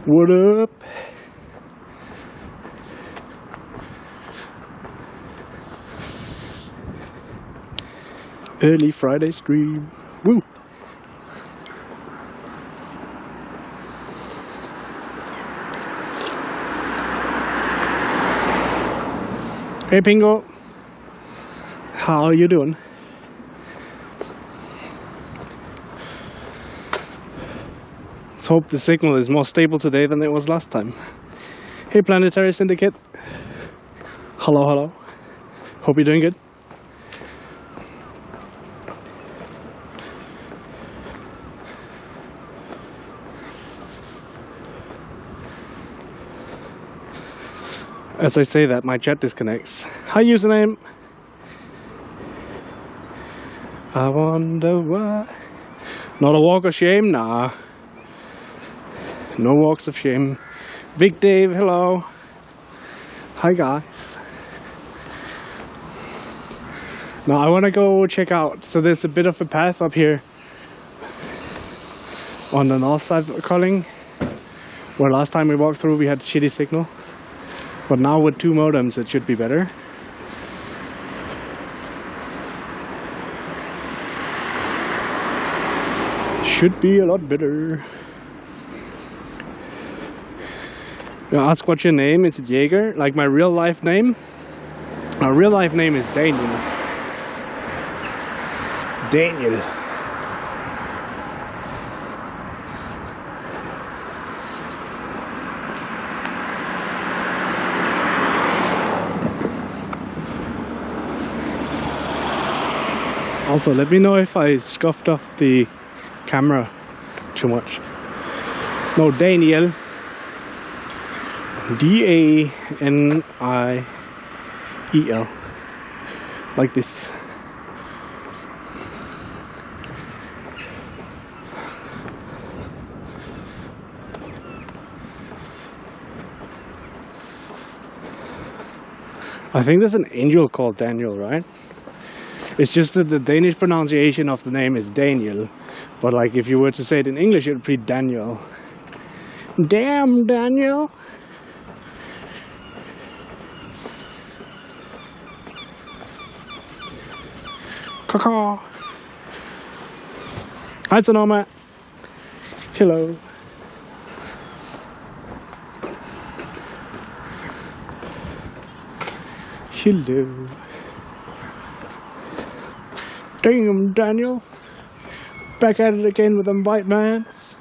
What up? Early Friday stream. Woo! Hey Pingo, how are you doing? Let's hope the signal is more stable today than it was last time. Hey Planetary Syndicate. Hello, hello. Hope you're doing good. As I say that, my chat disconnects. Hi username. I wonder why. Not a walk of shame? Nah. No walks of shame. Big Dave, hello. Hi guys. Now I want to go check out. So there's a bit of a path up here on the north side of Kolding, where last time we walked through we had shitty signal. But now with 2 modems it should be better. Should be a lot better. You ask what's your name? Is it Jaeger? Like my real life name? My real life name is Daniel. Daniel. Also, let me know if I scuffed off the camera too much. No, Daniel. D-A-N-I-E-L. Like this. I think there's an angel called Daniel, right? It's just that the Danish pronunciation of the name is Daniel. But like if you were to say it in English, it would be Daniel. Damn, Daniel. Caw. Hi Sonoma. Hello. Hello. Damn, Daniel. Back at it again with them white mans.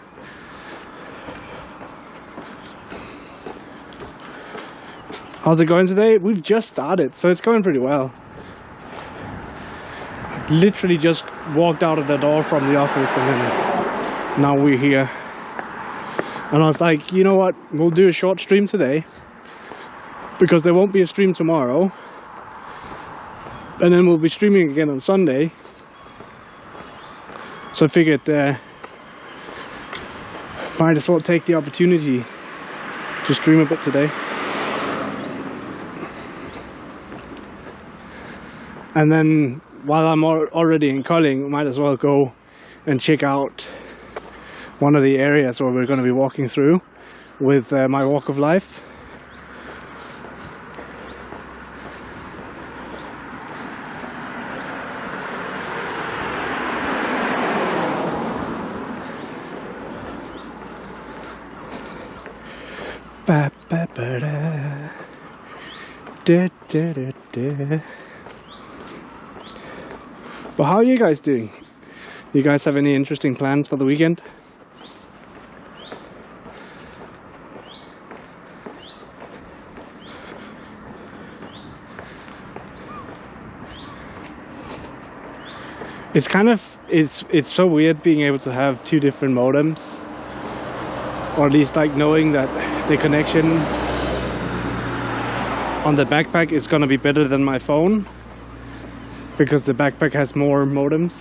How's it going today? We've just started, so it's going pretty well. Literally just walked out of the door from the office and then now we're here. And I was like, you know what? We'll do a short stream today because there won't be a stream tomorrow. And then we'll be streaming again on Sunday. So I figured might as well take the opportunity to stream a bit today. And then while I'm already in Kolding, might as well go and check out one of the areas where we're going to be walking through with my walk of life. Ba, ba, ba, da. Da, da, da, da. But how are you guys doing? You guys have any interesting plans for the weekend? It's kind of, it's so weird being able to have 2 different modems. Or at least like knowing that the connection on the backpack is gonna be better than my phone. Because the backpack has more modems.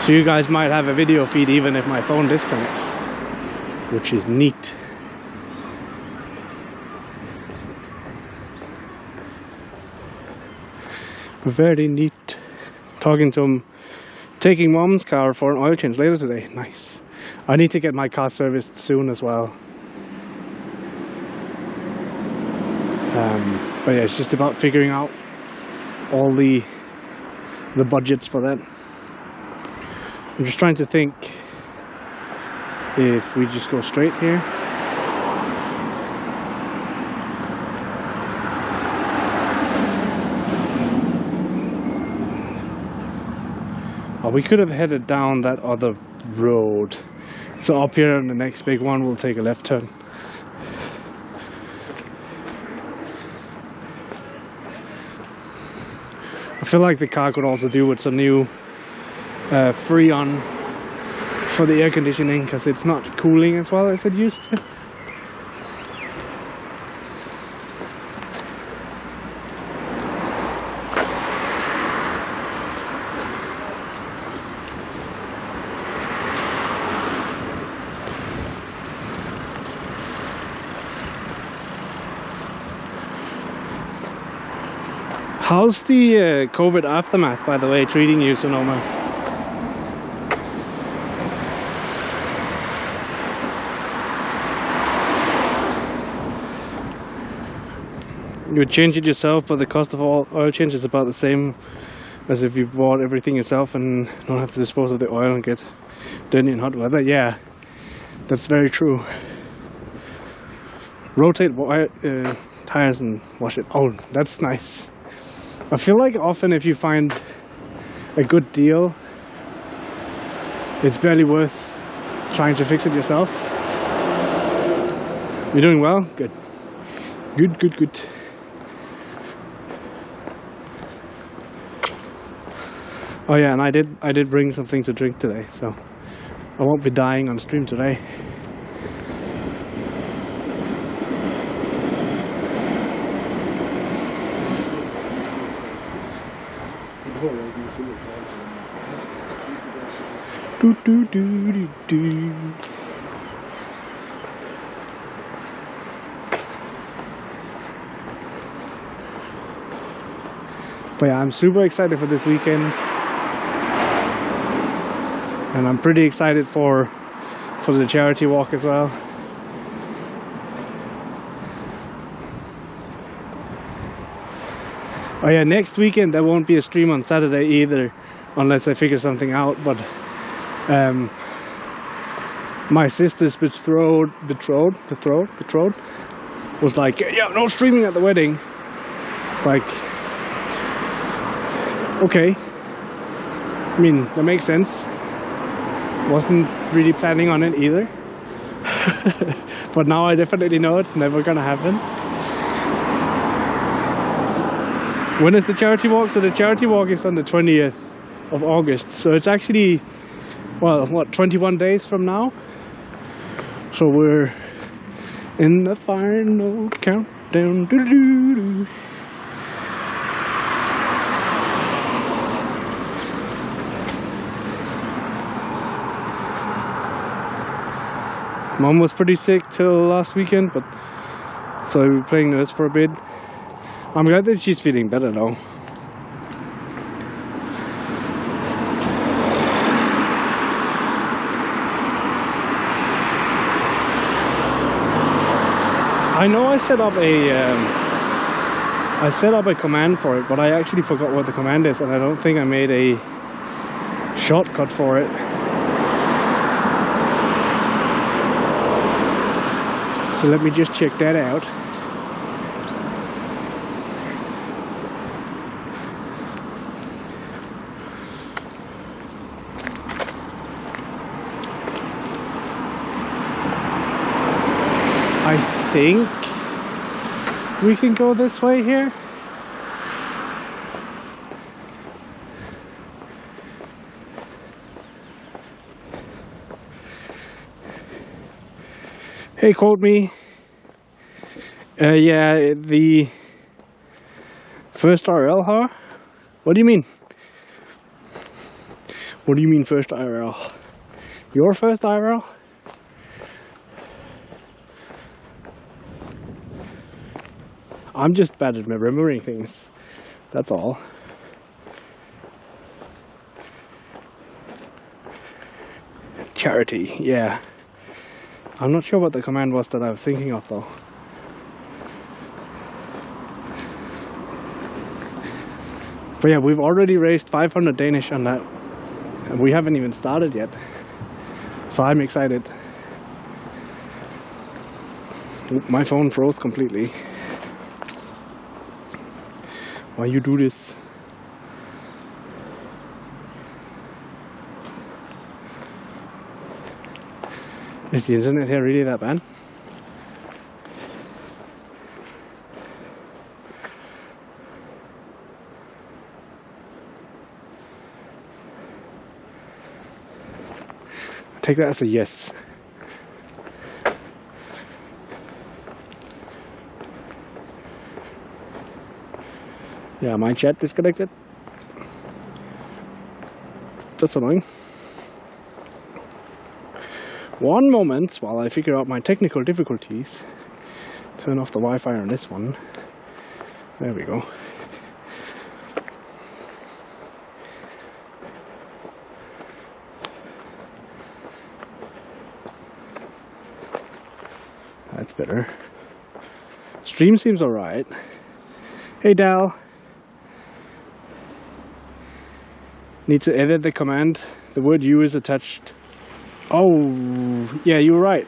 So you guys might have a video feed even if my phone disconnects, which is neat. Very neat. Talking to him taking mom's car for an oil change later today. Nice. I need to get my car serviced soon as well. But yeah, it's just about figuring out all the budgets for that. I'm just trying to think if we just go straight here. Oh, we could have headed down that other road. So up here on the next big one, we'll take a left turn. I feel like the car could also do with some new Freon for the air conditioning, because it's not cooling as well as it used to. How's the COVID aftermath, by the way, treating you, Sonoma? You would change it yourself, but the cost of oil change is about the same as if you bought everything yourself and don't have to dispose of the oil and get dirty in hot weather. Yeah, that's very true. Rotate tires and wash it. Oh, that's nice. I feel like often if you find a good deal, it's barely worth trying to fix it yourself. You're doing well? Good. Good, good, good. Oh yeah, and I did bring something to drink today, so I won't be dying on stream today. Do do do do do. But yeah, I'm super excited for this weekend, and I'm pretty excited for the charity walk as well. Oh yeah, next weekend there won't be a stream on Saturday either, unless I figure something out. But my sister's betrothed was like, yeah, no streaming at the wedding. It's like, okay. I mean, that makes sense. Wasn't really planning on it either. But now I definitely know it's never gonna happen. When is the charity walk? So the charity walk is on the 20th of August. So it's actually, well, what, 21 days from now? So we're in the final countdown. Doo-doo-doo. Mom was pretty sick till last weekend, but so we were playing nurse for a bit. I'm glad that she's feeling better though. I know I set up a command for it, but I actually forgot what the command is, and I don't think I made a shortcut for it. So let me just check that out. I think we can go this way here. Hey, quote me. Yeah, the first IRL, huh? What do you mean? What do you mean first IRL? Your first IRL? I'm just bad at remembering things. That's all. Charity, yeah. I'm not sure what the command was that I was thinking of though. But yeah, we've already raised 500 Danish on that. And we haven't even started yet. So I'm excited. Oop, my phone froze completely. Why you do this? Is the internet here really that bad? Take that as a yes. Yeah, my chat disconnected. That's annoying. One moment while I figure out my technical difficulties. Turn off the Wi-Fi on this one. There we go. That's better. Stream seems alright. Hey Dal. Need to edit the command. The word "you" is attached. Oh, yeah, you were right.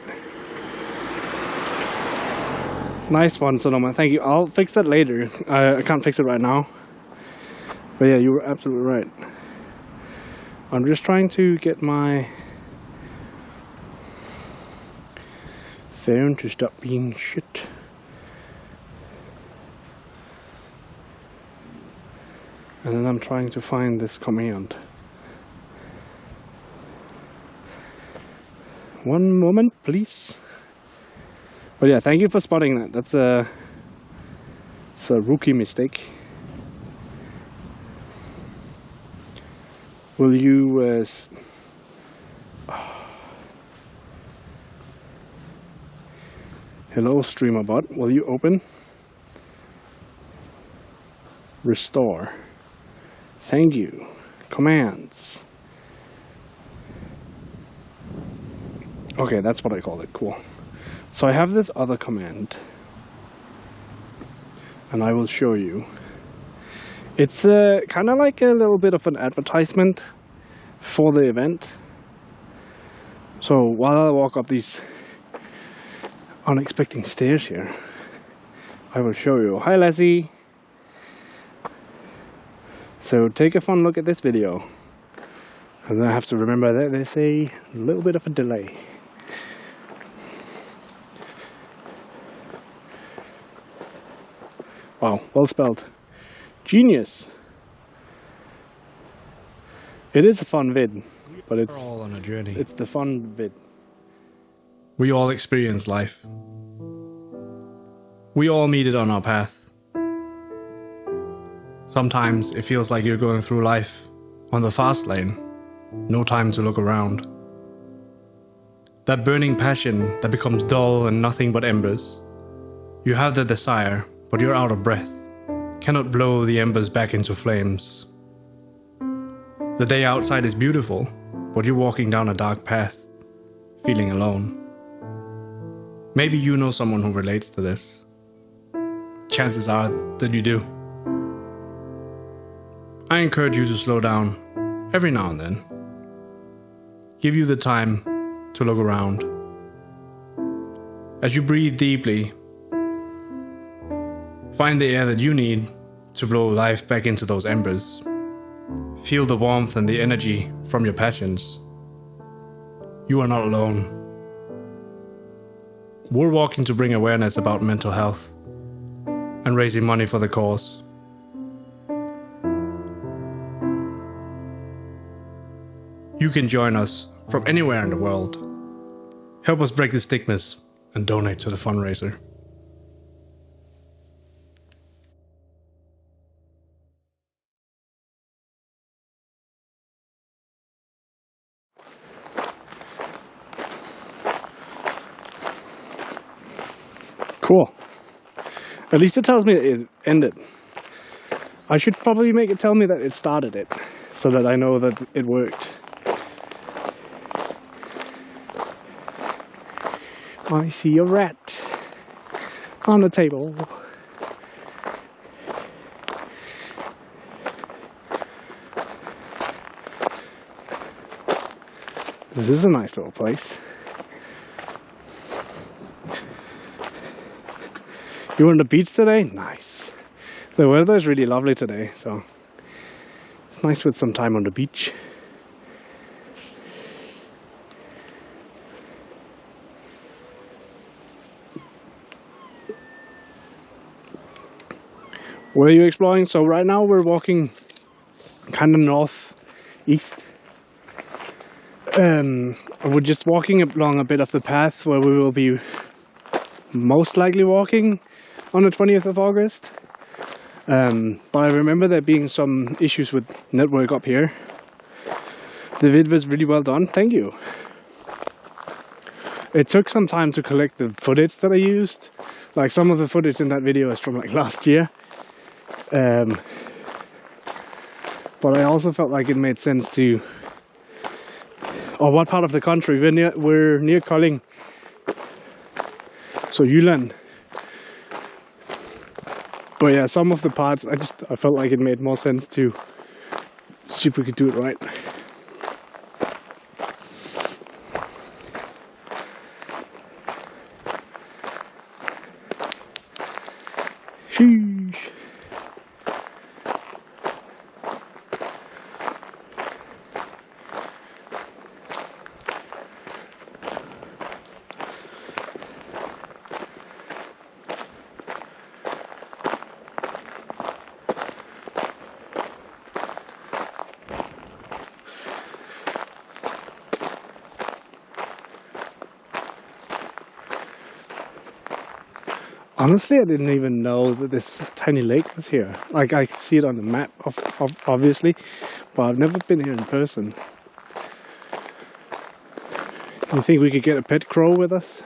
Nice one, Sonoma. Thank you. I'll fix that later. I can't fix it right now. But yeah, you were absolutely right. I'm just trying to get my phone to stop being shit. And then I'm trying to find this command. One moment, please. But yeah, thank you for spotting that. It's a rookie mistake. Will you hello streamer bot, will you open? Restore. Thank you. Commands. Okay, that's what I call it. Cool. So I have this other command. And I will show you. It's kind of like a little bit of an advertisement for the event. So while I walk up these unexpected stairs here, I will show you. Hi Lassie. So take a fun look at this video. And then I have to remember that there's a little bit of a delay. Wow, well spelled. Genius. It is a fun vid, but it's all on a journey. It's the fun vid. We all experience life. We all meet it on our path. Sometimes it feels like you're going through life on the fast lane, no time to look around. That burning passion that becomes dull and nothing but embers. You have the desire, but you're out of breath, cannot blow the embers back into flames. The day outside is beautiful, but you're walking down a dark path, feeling alone. Maybe you know someone who relates to this. Chances are that you do. I encourage you to slow down every now and then. Give you the time to look around. As you breathe deeply, find the air that you need to blow life back into those embers. Feel the warmth and the energy from your passions. You are not alone. We're walking to bring awareness about mental health and raising money for the cause. You can join us from anywhere in the world. Help us break the stigmas and donate to the fundraiser. Cool. At least it tells me it ended. I should probably make it tell me that it started it, so that I know that it worked. I see a rat on the table. This is a nice little place. You were on the beach today? Nice. The weather is really lovely today, so it's nice with some time on the beach. Where are you exploring? So right now we're walking kind of northeast. We're just walking along a bit of the path where we will be most likely walking on the 20th of August. But I remember there being some issues with network up here. The vid was really well done, thank you. It took some time to collect the footage that I used. Like some of the footage in that video is from like last year. But I also felt like it made sense to... Or what part of the country? We're near Kolding. So Jylland. But yeah, some of the parts I felt like it made more sense to see if we could do it right. Sheesh. Honestly, I didn't even know that this tiny lake was here. Like, I could see it on the map, obviously, but I've never been here in person. You think we could get a pet crow with us?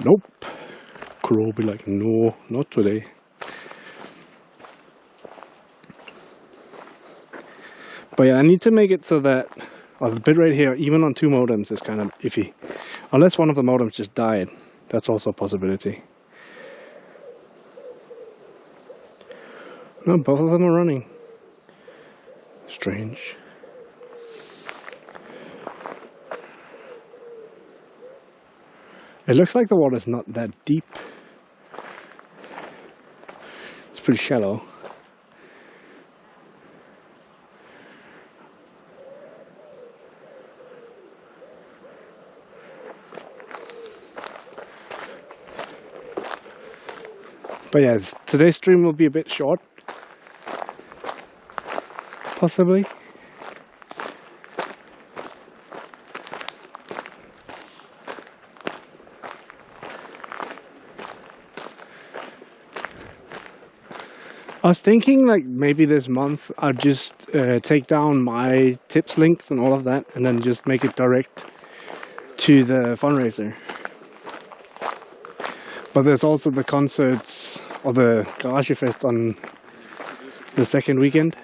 Nope. Crow will be like, no, not today. But yeah, I need to make it so that the bit right here, even on 2 modems, is kind of iffy. Unless one of the modems just died. That's also a possibility. No, both of them are running. Strange. It looks like the water's not that deep. It's pretty shallow. But yeah, today's stream will be a bit short. Possibly. I was thinking like maybe this month I'll just take down my tips links and all of that and then just make it direct to the fundraiser. But there's also the concerts or the Garage Fest on the second weekend.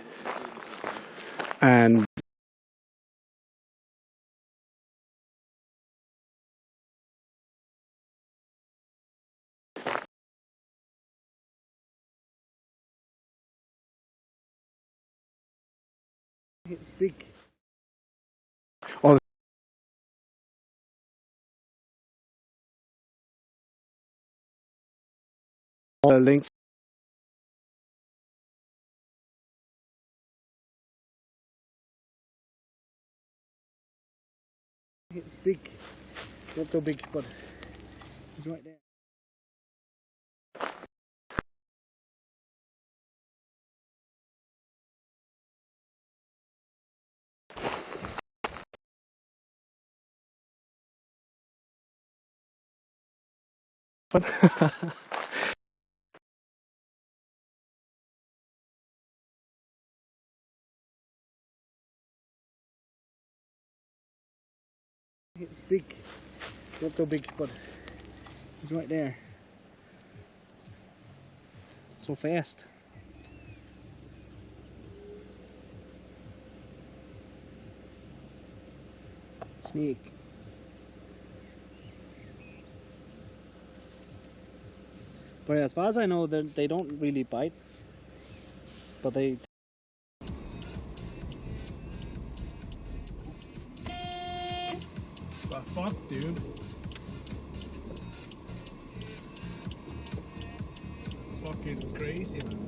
And it's big. All the links. It's big. Not so big, but it's right there. But it's big. Not so big, but it's right there. So fast. Snake. But as far as I know, they don't really bite. But they... The fuck, dude? It's fucking crazy, man.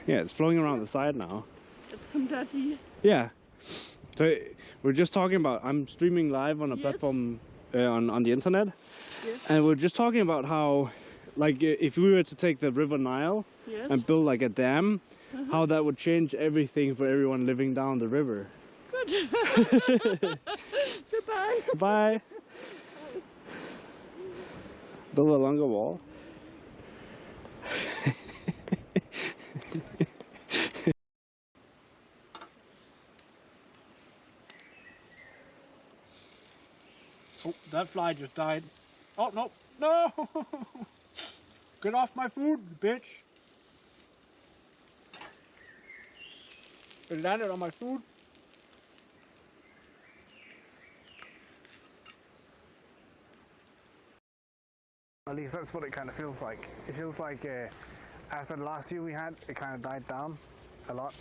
Yeah, it's flowing around the side now. It's come dirty. Yeah. So we're just talking about, I'm streaming live on a platform on the internet. Yes. And we're just talking about how, like, if we were to take the River Nile and build like a dam, how that would change everything for everyone living down the river. Good. Goodbye. Bye. Build a longer wall. Oh, that fly just died. Oh, no. No! Get off my food, bitch. It landed on my food. At least that's what it kind of feels like. It feels like after the last few we had, it kind of died down a lot.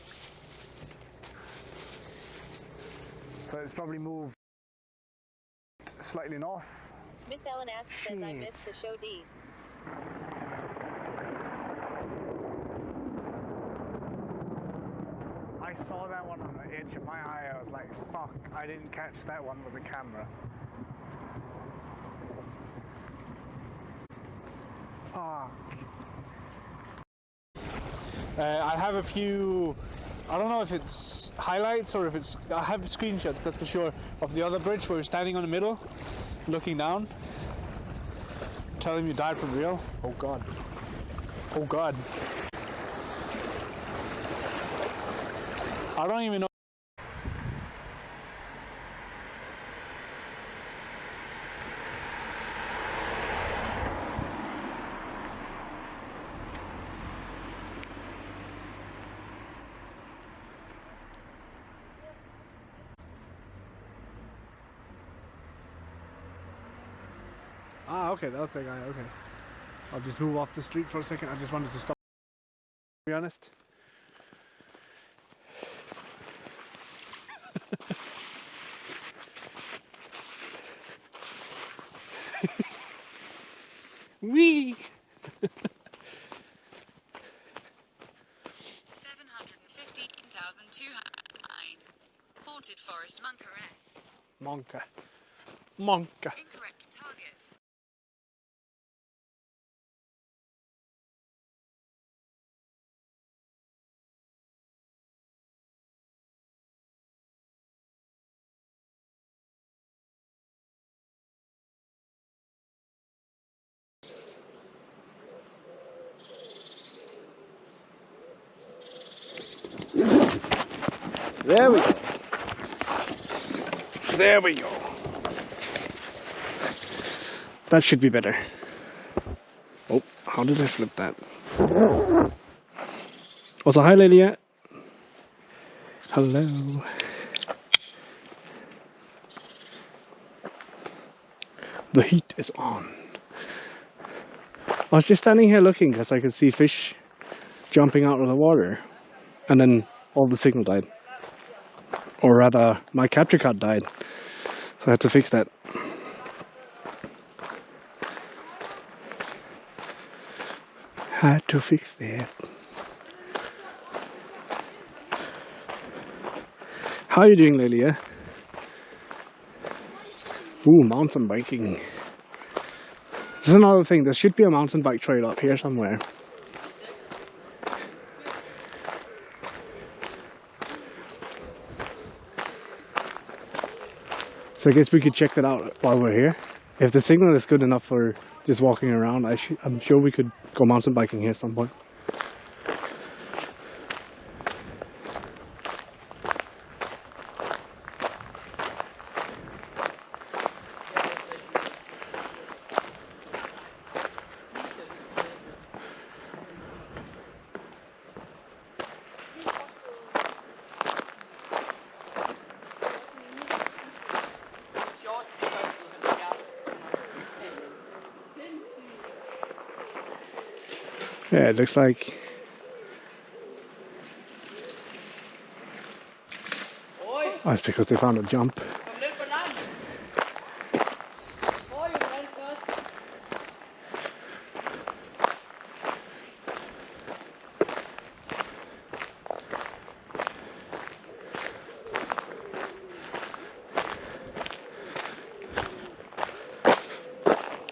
So it's probably moved slightly north. Miss Ellen asks, says I missed the show D. I saw that one on the edge of my eye. I was like, fuck, I didn't catch that one with the camera. Fuck. I have a few, I don't know if it's highlights or if it's, I have screenshots, that's for sure, of the other bridge where we're standing on the middle, looking down, telling you died for real. Oh god. Oh god. I don't even know. Ah, okay, that was the guy, okay. I'll just move off the street for a second. I just wanted to stop, to be honest. Wee! 715,209. Haunted Forest Monkeress. Monka. Monka. Incorrect target. There we go. There we go. That should be better. Oh, how did I flip that? Also, hi Lilia. Hello. The heat is on. I was just standing here looking because I could see fish jumping out of the water. And then all the signal died. Or rather, my capture card died. So I had to fix that. Had to fix that. How are you doing, Lilia? Ooh, mountain biking. This is another thing. There should be a mountain bike trail up here somewhere. So I guess we could check that out while we're here. If the signal is good enough for just walking around, I'm sure we could go mountain biking here at some point. Yeah, it looks like. Oh, it's because they found a jump.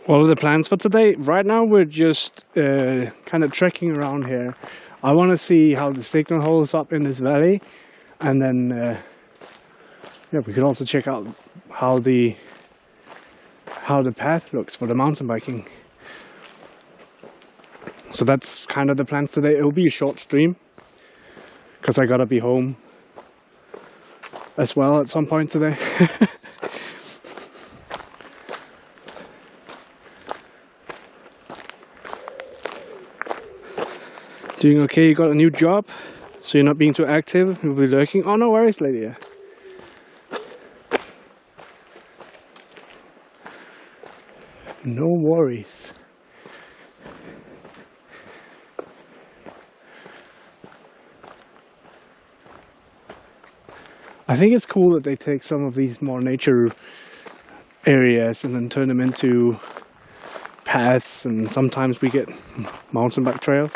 What are the plans for today? Right now we're just kind of trekking around here. I want to see how the signal holds up in this valley, and then yeah, we could also check out how the path looks for the mountain biking. So that's kind of the plans today. It'll be a short stream because I gotta be home as well at some point today. Doing okay? You got a new job, so you're not being too active. You'll be lurking. Oh, no worries, lady. No worries. I think it's cool that they take some of these more nature areas and then turn them into paths, and sometimes we get mountain bike trails.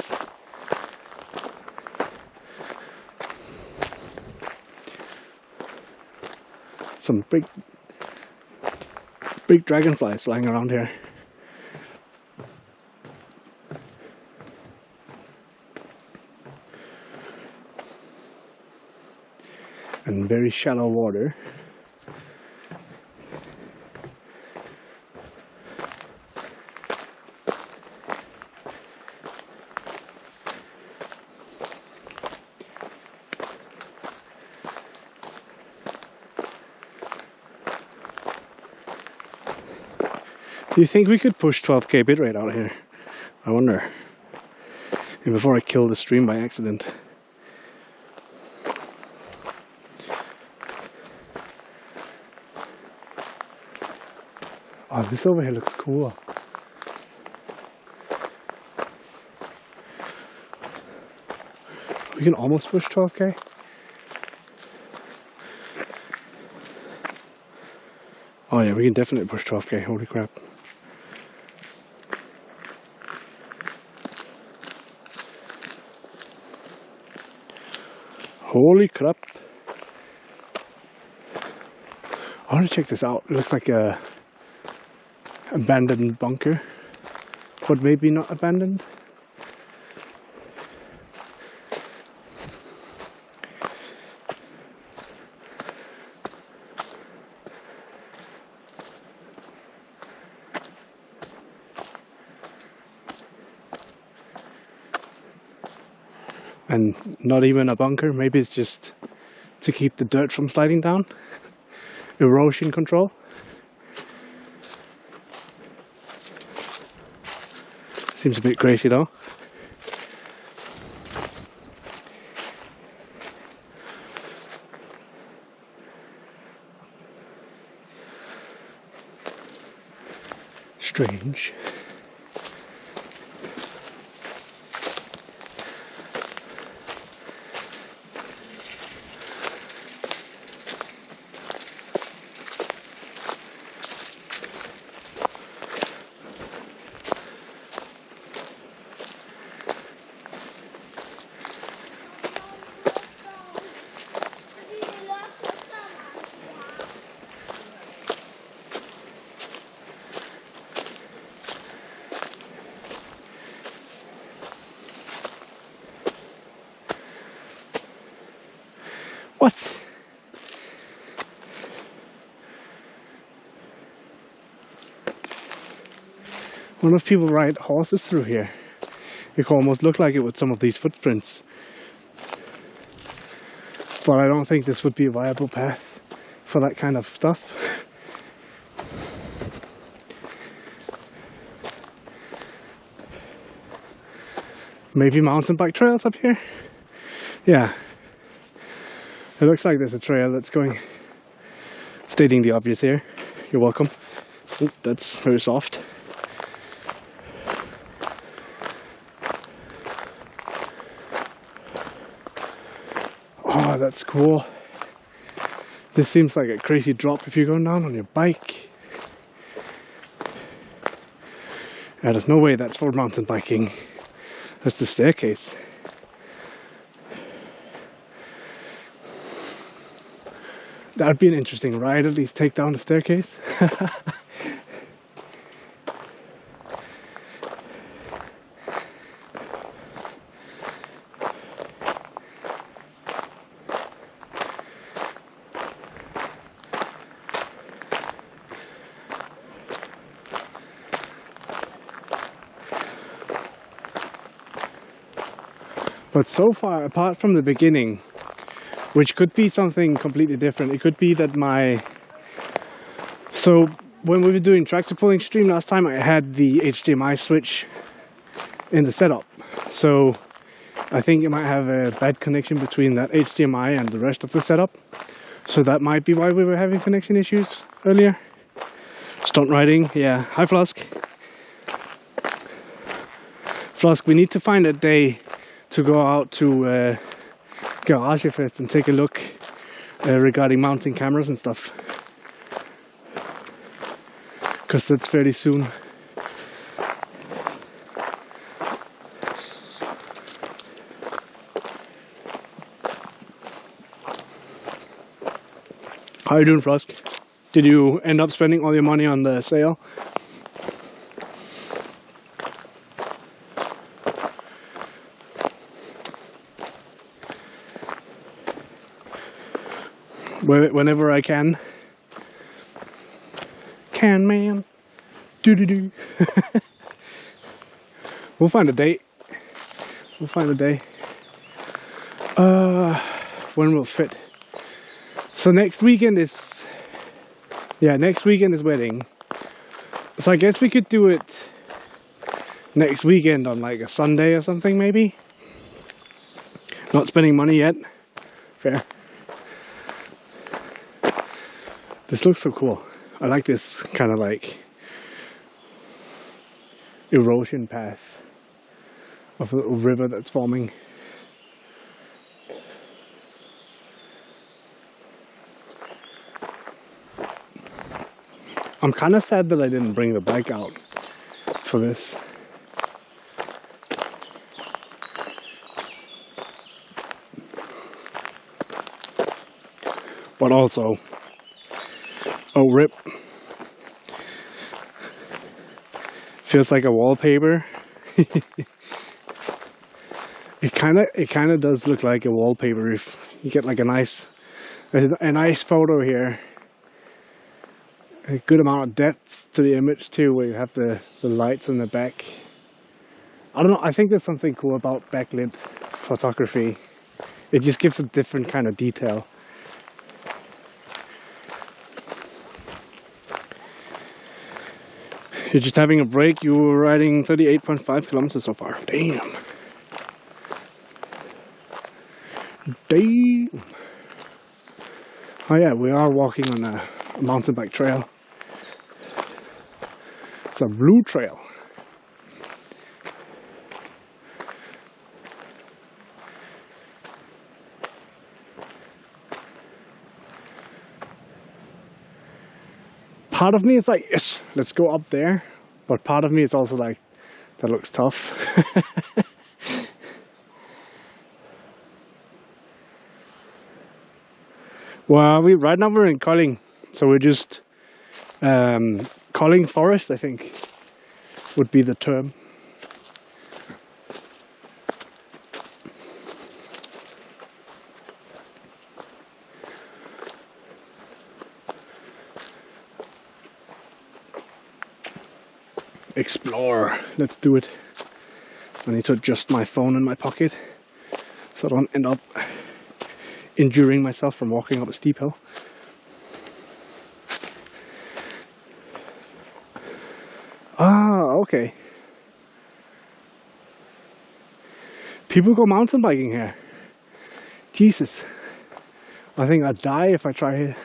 Some big dragonflies flying around here. And very shallow water. Do you think we could push 12k bitrate out here? I wonder. And before I kill the stream by accident. Oh, this over here looks cool. We can almost push 12k. Oh yeah, we can definitely push 12k, holy crap. Holy crap. I want to check this out. It looks like a abandoned bunker, but maybe not abandoned. And not even a bunker, maybe it's just to keep the dirt from sliding down. Erosion control. Seems a bit crazy though. Strange. What? I wonder if people ride horses through here. It could almost look like it with some of these footprints. But I don't think this would be a viable path for that kind of stuff. Maybe mountain bike trails up here? Yeah. It looks like there's a trail that's going, stating the obvious here. You're welcome. Ooh, that's very soft. that's cool. This seems like a crazy drop if you're going down on your bike. Yeah, there's no way that's for mountain biking. That's the staircase. That'd be an interesting ride, at least take down the staircase. But so far, apart from the beginning, which could be something completely different, it could be that so when we were doing tractor pulling stream last time, I had the HDMI switch in the setup. So I think it might have a bad connection between that HDMI and the rest of the setup. So that might be why we were having connection issues earlier. Stunt riding, yeah. Hi Flusk. Flusk, we need to find a day to go out to Garagefest and take a look regarding mounting cameras and stuff, because that's fairly soon. How are you doing, Flusk? Did you end up spending all your money on the sale? Whenever I can. Can man. Do. We'll find a date. We'll find a day. When will fit? So next weekend is... Yeah, next weekend is wedding. So I guess we could do it next weekend on like a Sunday or something maybe. Not spending money yet. Fair. This looks so cool. I like this kind of like erosion path of a little river that's forming. I'm kind of sad that I didn't bring the bike out for this. But also, oh rip, feels like a wallpaper. It kind of does look like a wallpaper if you get like a nice photo here. A good amount of depth to the image too, where you have the lights in the back. I don't know, I think there's something cool about backlit photography. It just gives a different kind of detail. You're just having a break. You were riding 38.5 kilometers so far. Damn. Oh yeah, we are walking on a mountain bike trail. It's a blue trail. Part of me is like, yes, let's go up there. But part of me is also like, that looks tough. Well, right now we're in Kolding, so we're just Kolding Forest, I think, would be the term. Explore. Let's do it. I need to adjust my phone in my pocket so I don't end up injuring myself from walking up a steep hill. Ah, okay. People go mountain biking here. Jesus. I think I'd die if I try here.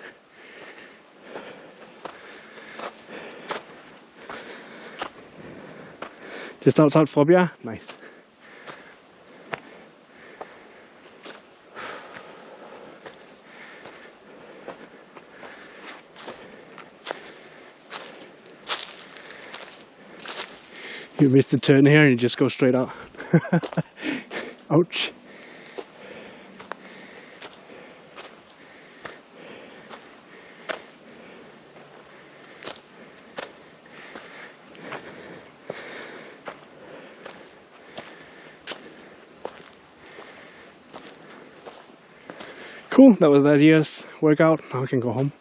Just outside Phobia? Nice. You missed the turn here and you just go straight out. Ouch. Cool, that was that year's workout. Now I can go home.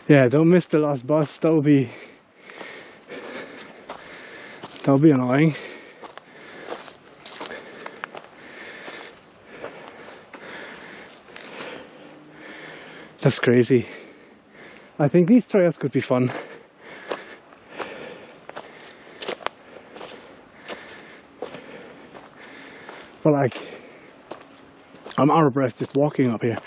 Yeah, don't miss the last bus. That'll be annoying. That's crazy. I think these trails could be fun. But like, I'm out of breath just walking up here.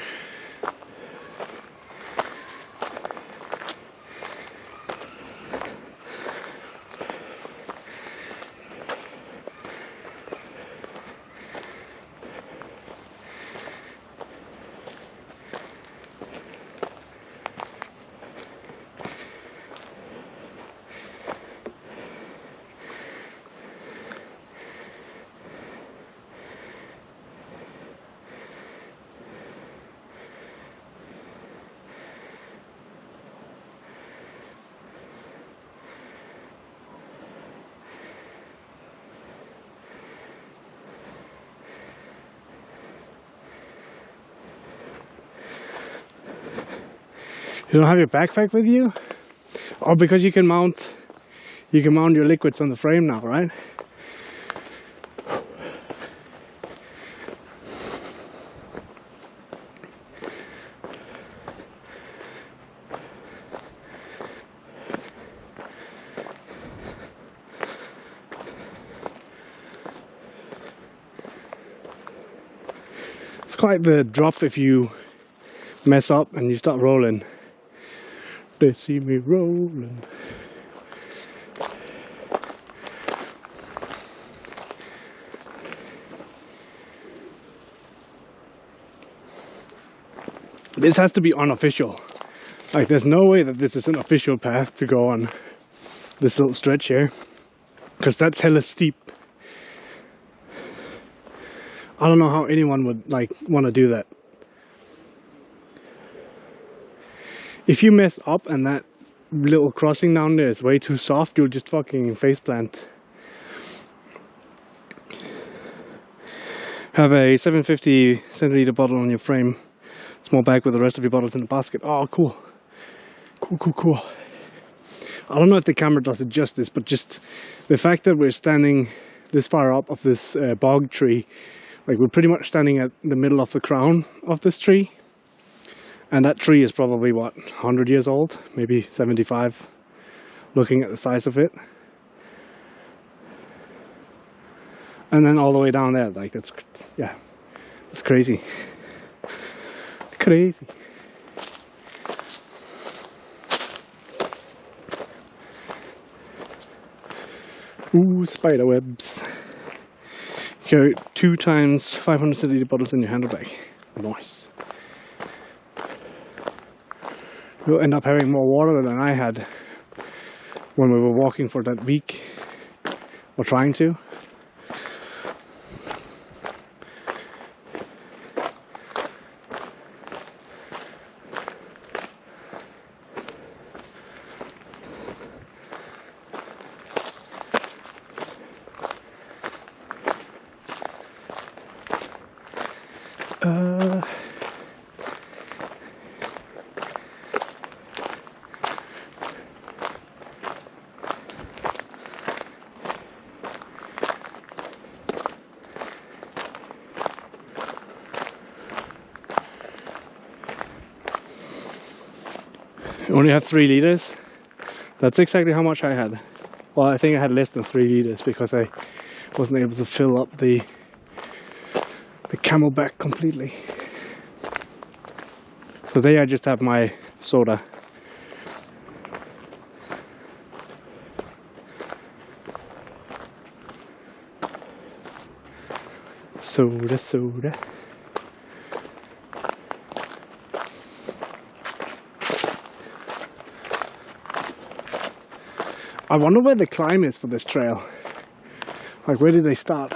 You don't have your backpack with you? Oh, because you can mount your liquids on the frame now, right? It's quite the drop if you mess up and you start rolling. They see me rolling. This has to be unofficial. Like, there's no way that this is an official path to go on this little stretch here, because that's hella steep. I don't know how anyone would like want to do that. If you mess up and that little crossing down there is way too soft, you'll just fucking faceplant. Have a 750 centiliter bottle on your frame. Small bag with the rest of your bottles in the basket. Oh, cool. Cool. I don't know if the camera does it justice, but just the fact that we're standing this far up of this bog tree, like we're pretty much standing at the middle of the crown of this tree. And that tree is probably, what, 100 years old? Maybe 75, looking at the size of it. And then all the way down there, like, that's crazy. Crazy. Ooh, spider webs. Carry 2 times 500 centiliter bottles in your handlebag. Nice. You'll end up having more water than I had when we were walking for that week, or trying to. Only have 3 liters. That's exactly how much I had. Well, I think I had less than 3 liters because I wasn't able to fill up the Camelback completely. So there I just have my soda. Soda. I wonder where the climb is for this trail. Like, where did they start?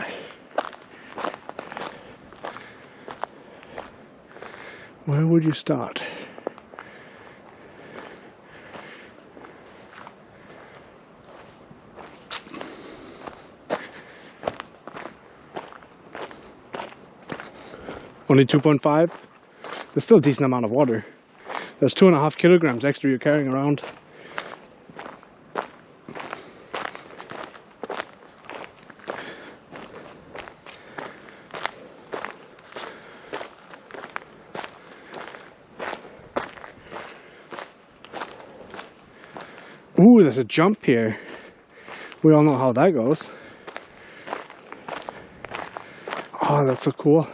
Where would you start? Only 2.5? There's still a decent amount of water. There's 2.5 kilograms extra you're carrying around. Ooh, there's a jump here. We all know how that goes. Oh, that's so cool.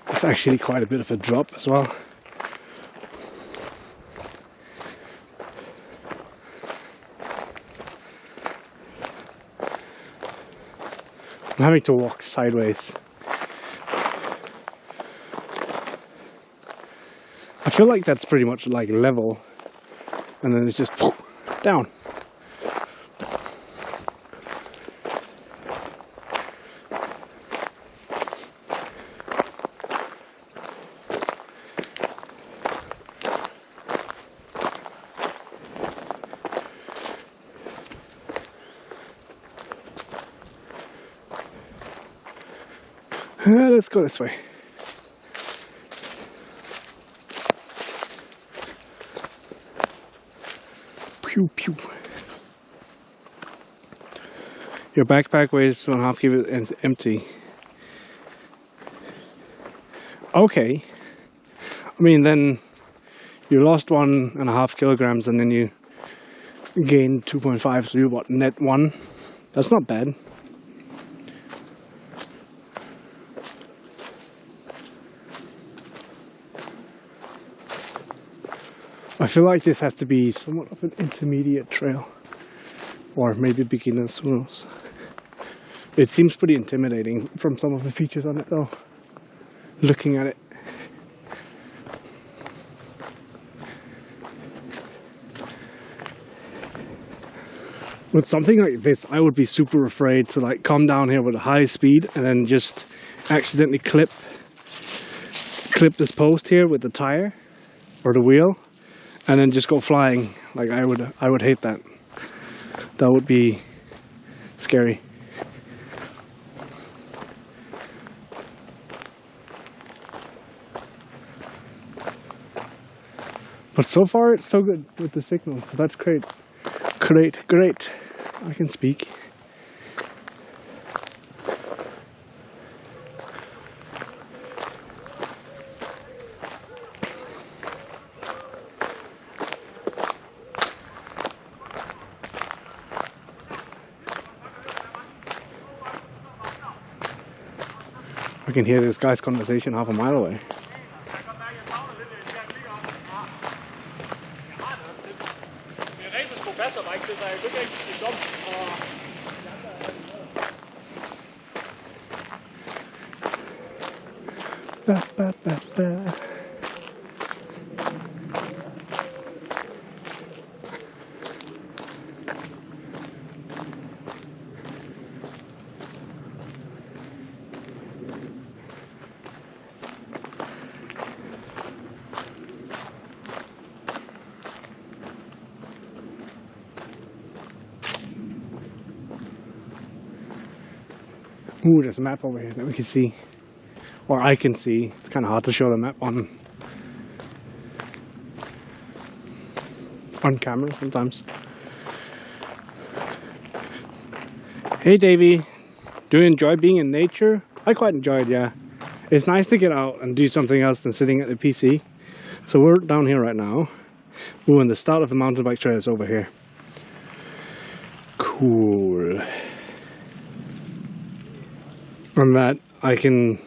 It's actually quite a bit of a drop as well. I'm having to walk sideways. I feel like that's pretty much like level, and then it's just down. Let's go this way. Pew pew. Your backpack weighs 1.5 kilos and it's empty. Okay. I mean, then you lost 1.5 kilograms and then you gained 2.5, so you what, net 1? That's not bad. I feel like this has to be somewhat of an intermediate trail, or maybe beginners, who knows. It seems pretty intimidating from some of the features on it though, looking at it. With something like this, I would be super afraid to like come down here with a high speed and then just accidentally clip this post here with the tire or the wheel. And then just go flying. Like I would hate that. That would be scary. But so far it's so good with the signal, so that's great. Great. I can speak. I can hear this guy's conversation half a mile away. Ooh, there's a map over here that we can see. Or I can see. It's kind of hard to show the map on camera sometimes. Hey Davey, do you enjoy being in nature? I quite enjoy it, yeah. It's nice to get out and do something else than sitting at the PC. So we're down here right now. Ooh, and the start of the mountain bike trail is over here. Cool. On that, I can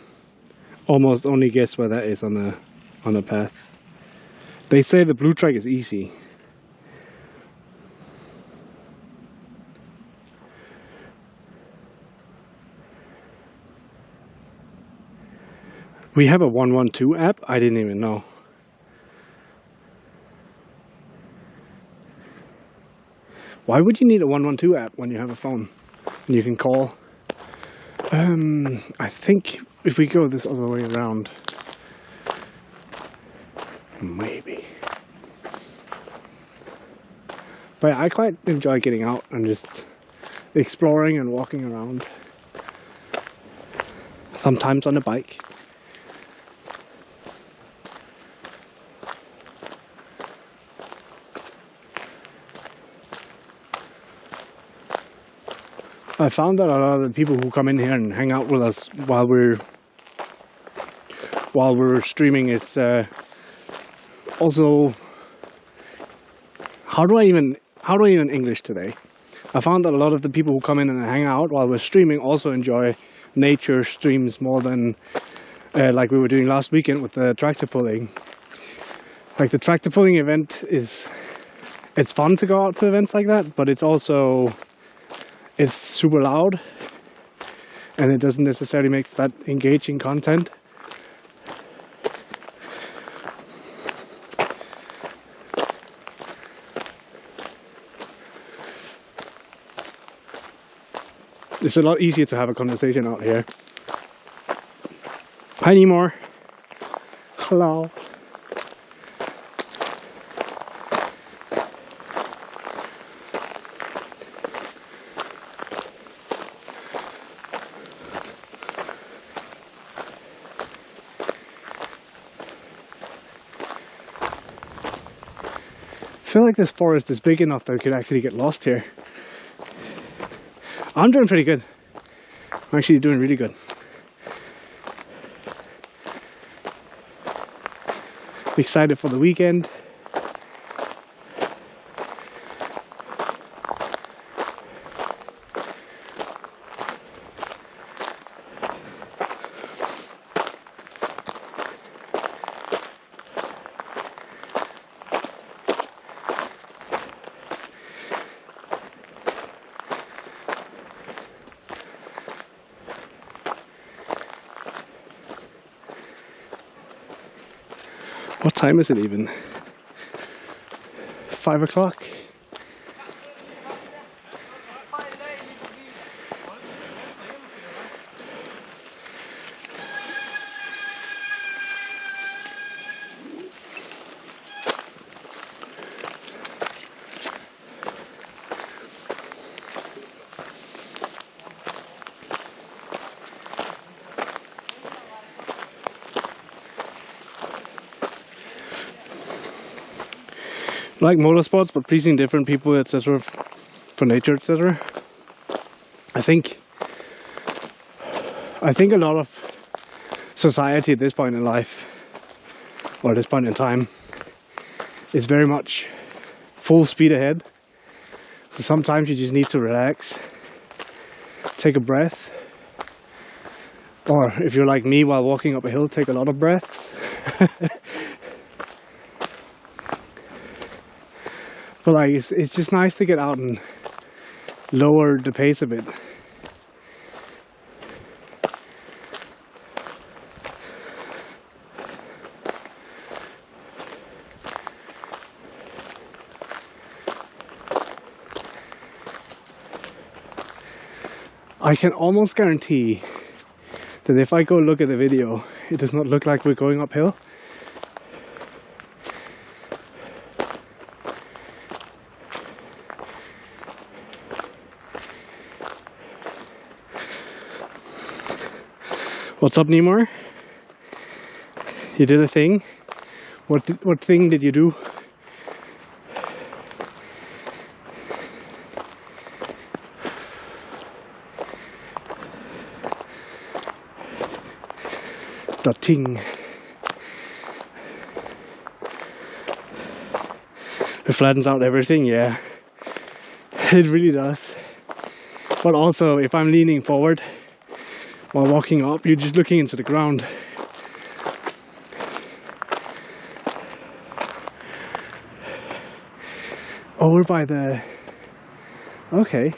almost only guess where that is on the path. They say the blue track is easy. We have a 112 app, I didn't even know. Why would you need a 112 app when you have a phone and you can call? I think if we go this other way around, maybe. But I quite enjoy getting out and just exploring and walking around. Sometimes on a bike. I found that a lot of the people who come in here and hang out with us while we're streaming is also how do I even English today? I found that a lot of the people who come in and hang out while we're streaming also enjoy nature streams more than like we were doing last weekend with the tractor pulling. Like the tractor pulling event it's fun to go out to events like that, but it's super loud and it doesn't necessarily make that engaging content. It's a lot easier to have a conversation out here. Hi Nemor. Hello. I feel like this forest is big enough that we could actually get lost here. I'm doing pretty good. I'm actually doing really good. Excited for the weekend. What time is it even? 5 o'clock? Like motorsports, but pleasing different people, etc. For nature, etc. I think a lot of society at this point in life, or at this point in time, is very much full speed ahead. So sometimes you just need to relax, take a breath, or if you're like me while walking up a hill, take a lot of breaths. But like, it's just nice to get out and lower the pace a bit. I can almost guarantee that if I go look at the video, it does not look like we're going uphill. What's up, Nemor? You did a thing? What thing did you do? ting. It flattens out everything, yeah. It really does. But also, if I'm leaning forward while walking up, you're just looking into the ground. Over by the... Okay.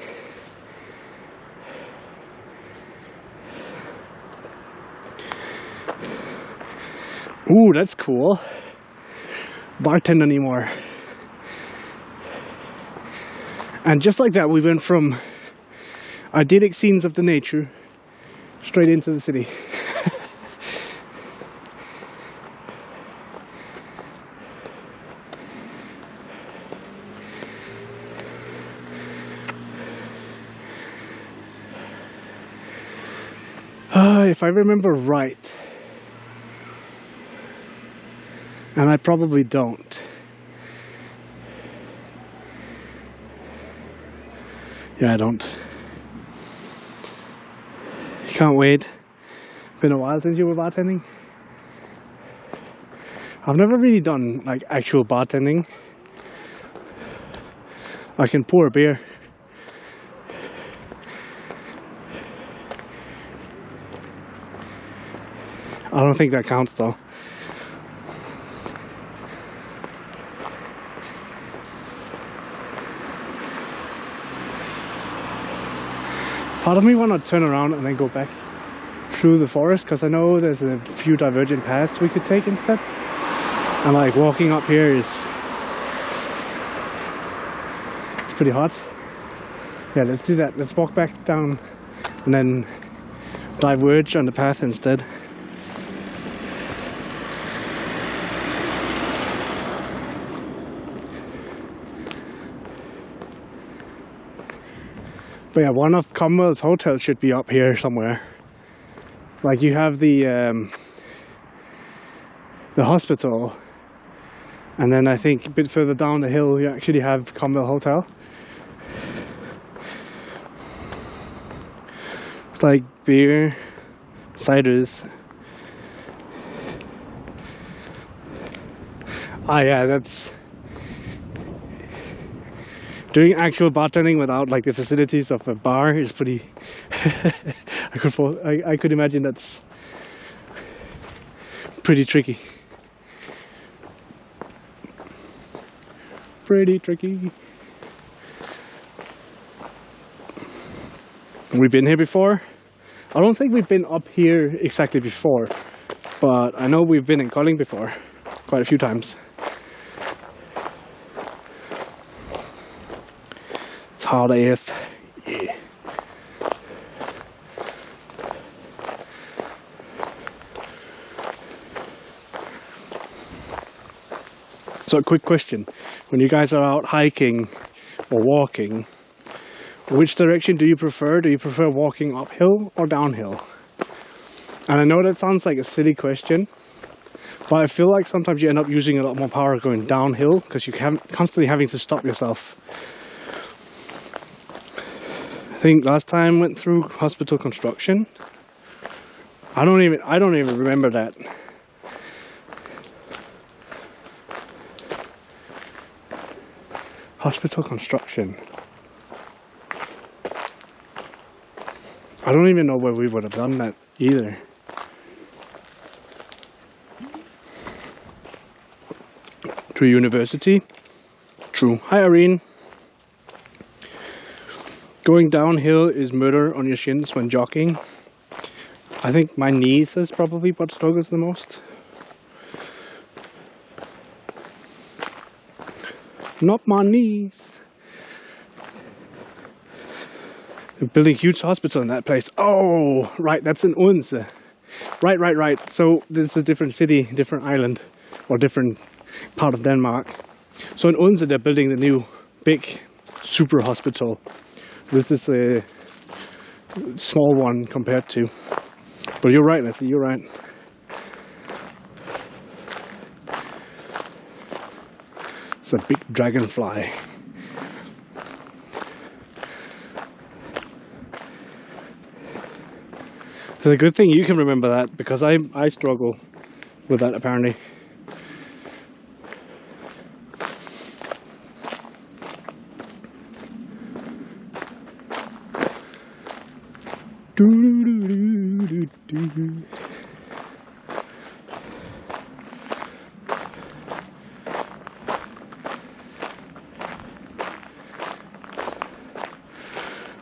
Ooh, that's cool. Bartend anymore. And just like that, we went from idyllic scenes of the nature straight into the city. If I remember right, and I probably don't. Yeah, I don't. You can't wait. Been a while since you were bartending. I've never really done like actual bartending. I can pour a beer. I don't think that counts though. Part of me want to turn around and then go back through the forest, because I know there's a few divergent paths we could take instead. And like walking up here is... it's pretty hot. Yeah, let's do that. Let's walk back down and then diverge on the path instead. But yeah, one of Commonwealth's hotels should be up here somewhere. Like you have the hospital, and then I think a bit further down the hill you actually have Commonwealth Hotel. It's like beer, ciders. Ah yeah, that's... doing actual bartending without like the facilities of a bar is pretty... I could imagine that's pretty tricky. Pretty tricky. We've been here before. I don't think we've been up here exactly before, but I know we've been in Kolding before, quite a few times. It's hard AF. Yeah. So a quick question, when you guys are out hiking or walking, which direction do you prefer? Do you prefer walking uphill or downhill? And I know that sounds like a silly question, but I feel like sometimes you end up using a lot more power going downhill because you can constantly having to stop yourself. I think last time went through hospital construction. I don't even remember that. Hospital construction. I don't even know where we would have done that either. To university. True. Hi Irene. Going downhill is murder on your shins when jogging. I think my knees is probably what struggles the most. Not my knees. They're building a huge hospital in that place. Oh, right, that's in Odense. Right. So this is a different city, different island, or different part of Denmark. So in Odense they're building the new big super hospital. This is a small one compared to. But you're right, Leslie, you're right. It's a big dragonfly. a good thing you can remember that, because I struggle with that apparently.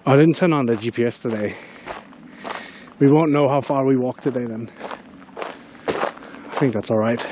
I didn't turn on the GPS today. We won't know how far we walked today then. I think that's alright.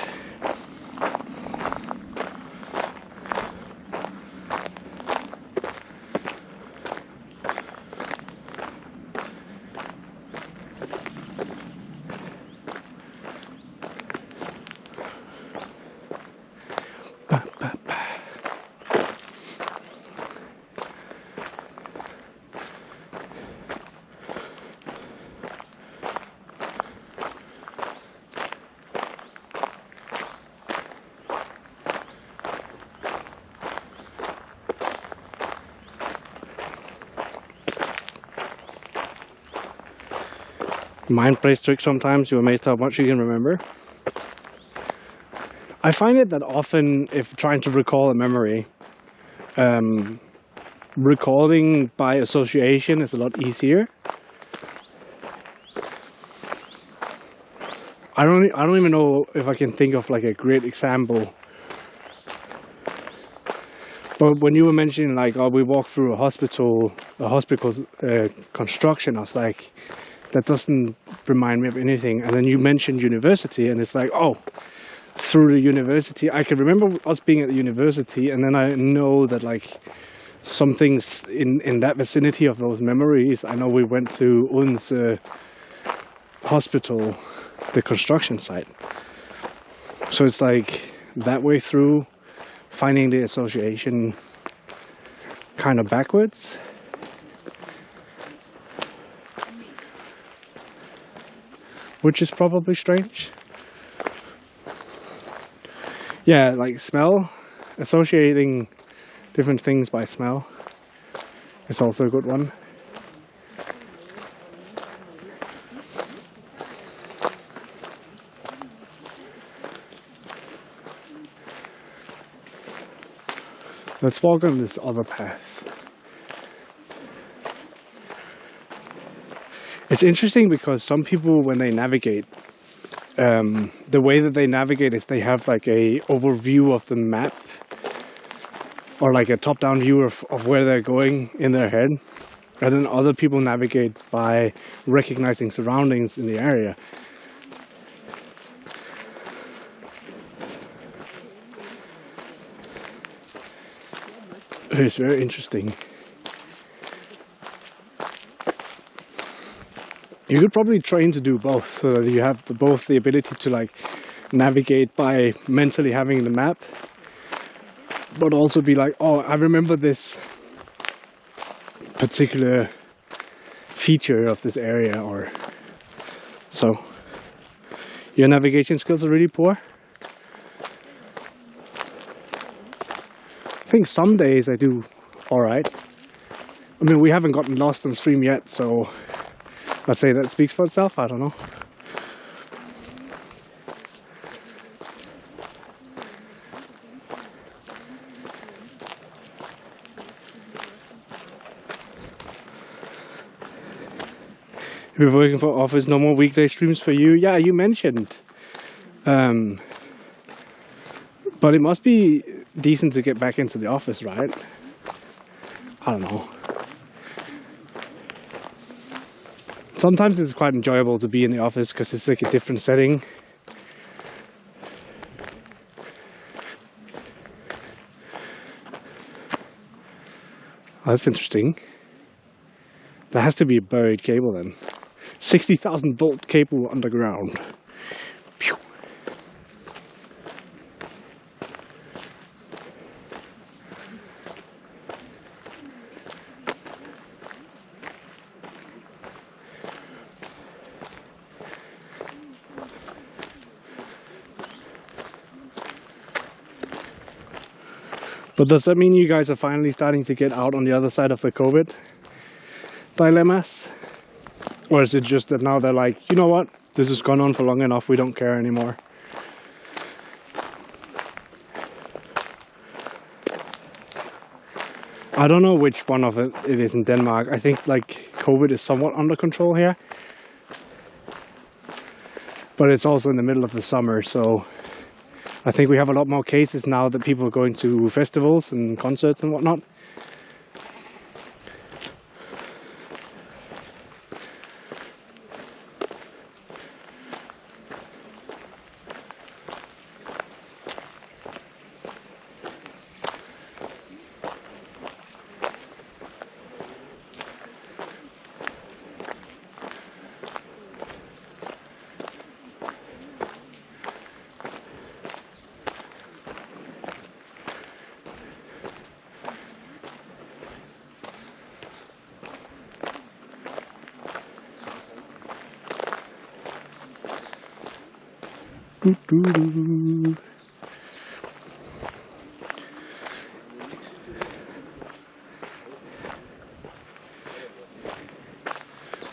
Mind plays tricks sometimes. You're amazed how much you can remember. I find it that often, if trying to recall a memory, recalling by association is a lot easier. I don't even know if I can think of like a great example. But when you were mentioning like, oh, we walked through a hospital construction, I was like, that doesn't remind me of anything. And then you mentioned university, and it's like, oh, through the university, I can remember us being at the university, and then I know that like some things in that vicinity of those memories. I know we went to Odense hospital, the construction site. So it's like that way through, finding the association kind of backwards. Which is probably strange. Yeah, like smell, associating different things by smell is also a good one. Let's walk on this other path. It's interesting because some people, when they navigate, the way that they navigate is they have like a overview of the map, or like a top-down view of where they're going in their head. And then other people navigate by recognizing surroundings in the area. It's very interesting. You could probably train to do both, so that you have both the ability to like navigate by mentally having the map, but also be like, oh, I remember this particular feature of this area, or so. Your navigation skills are really poor. I think some days I do alright. I mean, we haven't gotten lost on stream yet, so let's say that speaks for itself. I don't know. If you're working for office, no more weekday streams for you. Yeah, you mentioned. But it must be decent to get back into the office, right? I don't know. Sometimes it's quite enjoyable to be in the office because it's like a different setting. Oh, that's interesting. There has to be a buried cable then. 60,000 volt cable underground. Pew. But does that mean you guys are finally starting to get out on the other side of the COVID dilemmas? Or is it just that now they're like, you know what, this has gone on for long enough, we don't care anymore? I don't know which one of it is in Denmark. I think like COVID is somewhat under control here. But it's also in the middle of the summer, so I think we have a lot more cases now that people are going to festivals and concerts and whatnot.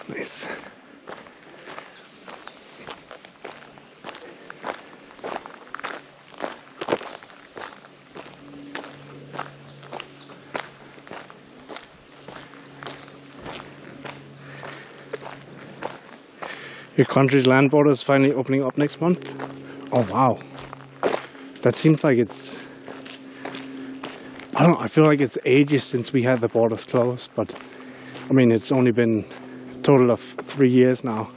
Nice. Your country's land border is finally opening up next month. Oh wow, that seems like it's, I don't know, I feel like it's ages since we had the borders closed, but I mean it's only been a total of 3 years now.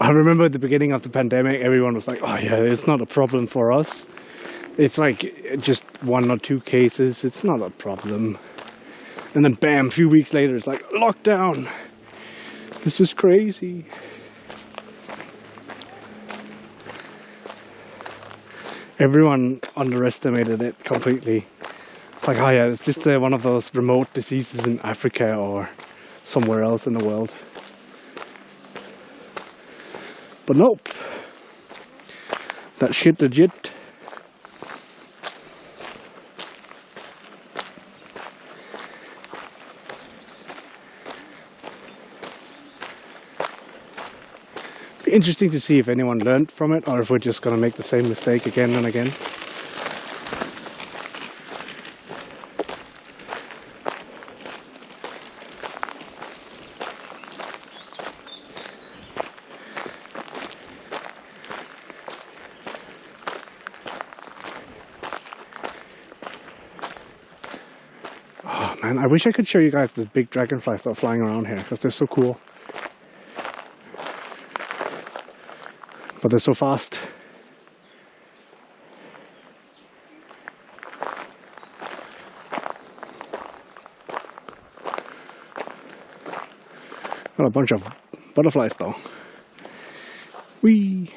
I remember at the beginning of the pandemic everyone was like, oh yeah, it's not a problem for us, it's like just 1 or 2 cases, it's not a problem. And then bam, a few weeks later it's like lockdown, this is crazy. Everyone underestimated it completely. It's like, oh yeah, it's just one of those remote diseases in Africa or somewhere else in the world. But nope. That shit legit. Interesting to see if anyone learned from it or if we're just gonna make the same mistake again and again. Oh man, I wish I could show you guys the big dragonflies that are flying around here because they're so cool. But they're so fast. Got a bunch of butterflies though. Whee!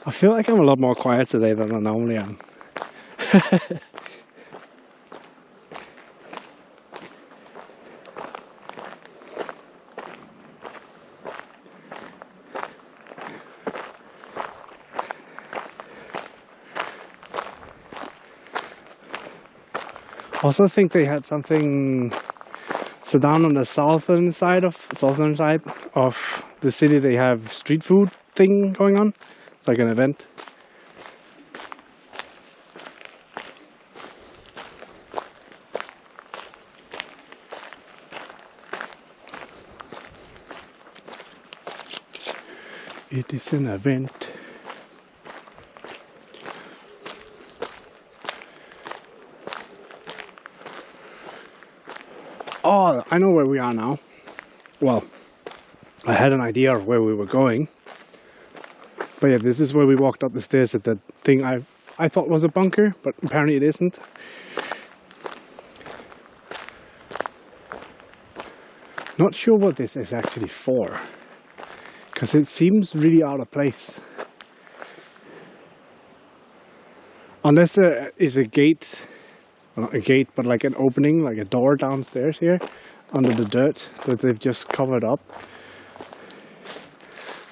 I feel like I'm a lot more quiet today than I normally am. Also think they had something, so down on the southern side of the city they have street food thing going on. It's like an event. It is an event. Oh, I know where we are now. Well, I had an idea of where we were going. But yeah, this is where we walked up the stairs at that thing I thought was a bunker, but apparently it isn't. Not sure what this is actually for, because it seems really out of place. Unless there is a gate, well, not a gate, but like an opening, like a door downstairs here, under the dirt that they've just covered up.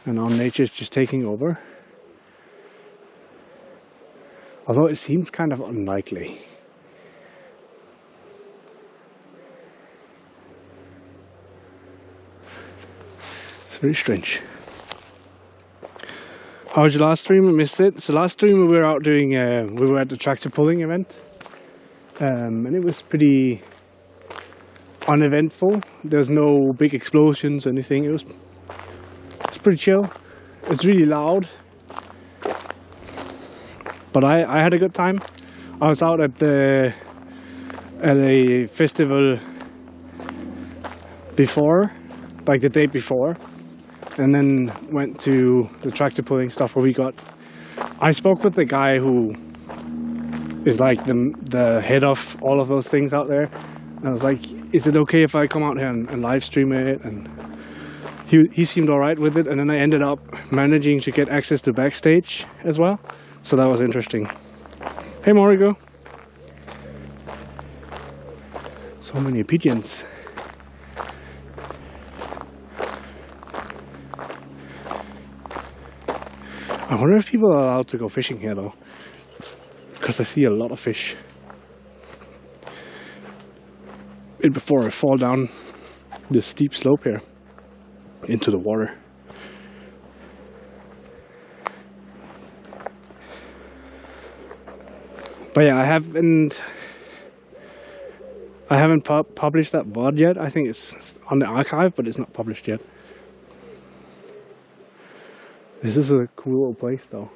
And now nature's just taking over. Although it seems kind of unlikely. It's very strange. How was your last stream? I missed it. So last stream we were out doing, we were at the tractor pulling event. And it was pretty uneventful. There's no big explosions or anything. It's pretty chill. It's really loud. But I had a good time. I was out at a festival before, like the day before, and then went to the tractor pulling stuff where I spoke with the guy who is like the head of all of those things out there. And I was like, is it okay if I come out here and live stream it? And he seemed alright with it, and then I ended up managing to get access to backstage as well. So that was interesting. Hey Morigo. So many pigeons. I wonder if people are allowed to go fishing here though, because I see a lot of fish. Before I fall down this steep slope here into the water. But yeah, I haven't published that VOD yet. I think it's on the archive, but it's not published yet. This is a cool little place though.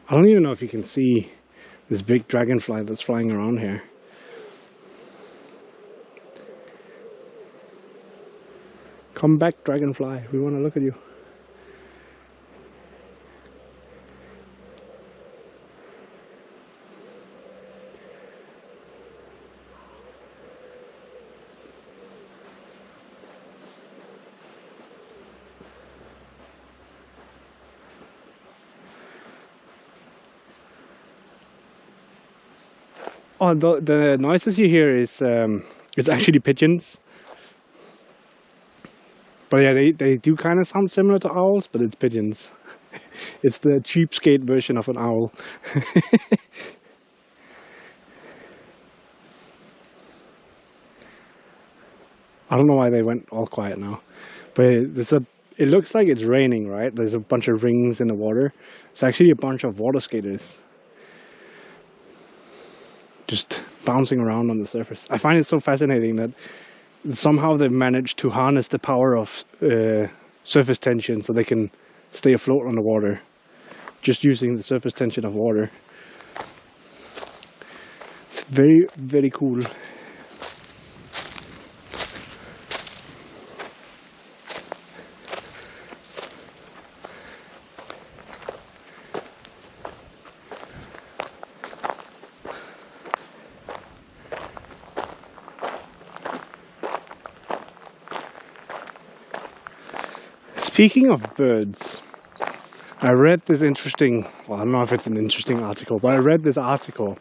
I don't even know if you can see this big dragonfly that's flying around here. Come back, dragonfly. We want to look at you. Oh, the noises you hear is it's actually pigeons. But yeah, they do kind of sound similar to owls, but it's pigeons. It's the cheapskate version of an owl. I don't know why they went all quiet now, but it looks like it's raining, right? There's a bunch of rings in the water. It's actually a bunch of water skaters just bouncing around on the surface. I find it so fascinating that somehow they've managed to harness the power of surface tension so they can stay afloat on the water, just using the surface tension of water. It's very, very cool. Speaking of birds, I read this interesting, well, I don't know if it's an interesting article, but I read this article,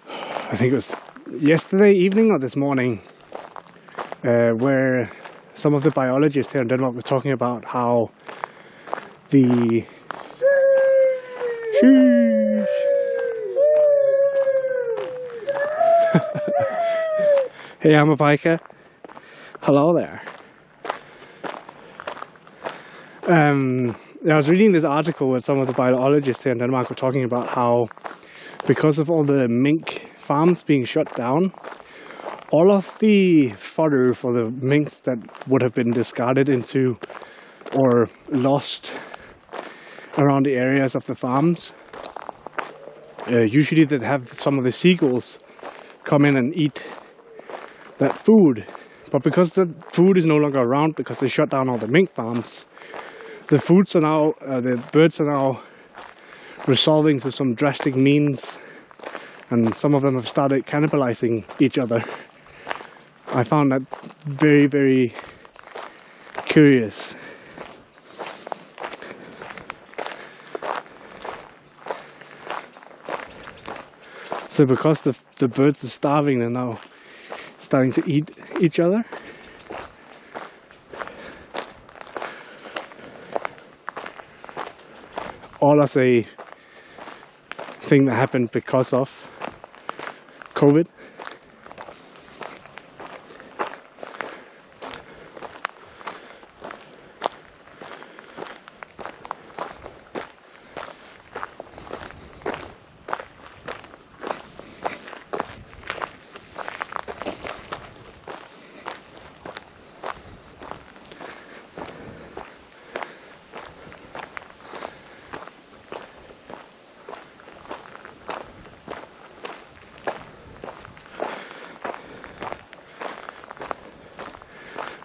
I think it was yesterday evening or this morning, where some of the biologists here in Denmark were talking about how the... Hey, I'm a biker. Hello there. I was reading this article where some of the biologists here in Denmark were talking about how, because of all the mink farms being shut down, all of the fodder for the minks that would have been discarded into or lost around the areas of the farms, usually they'd have some of the seagulls come in and eat that food. But because the food is no longer around, because they shut down all the mink farms, the birds are now resolving to some drastic means, and some of them have started cannibalizing each other. I found that very, very curious. So because the birds are starving, they're now starting to eat each other. All as a thing that happened because of COVID.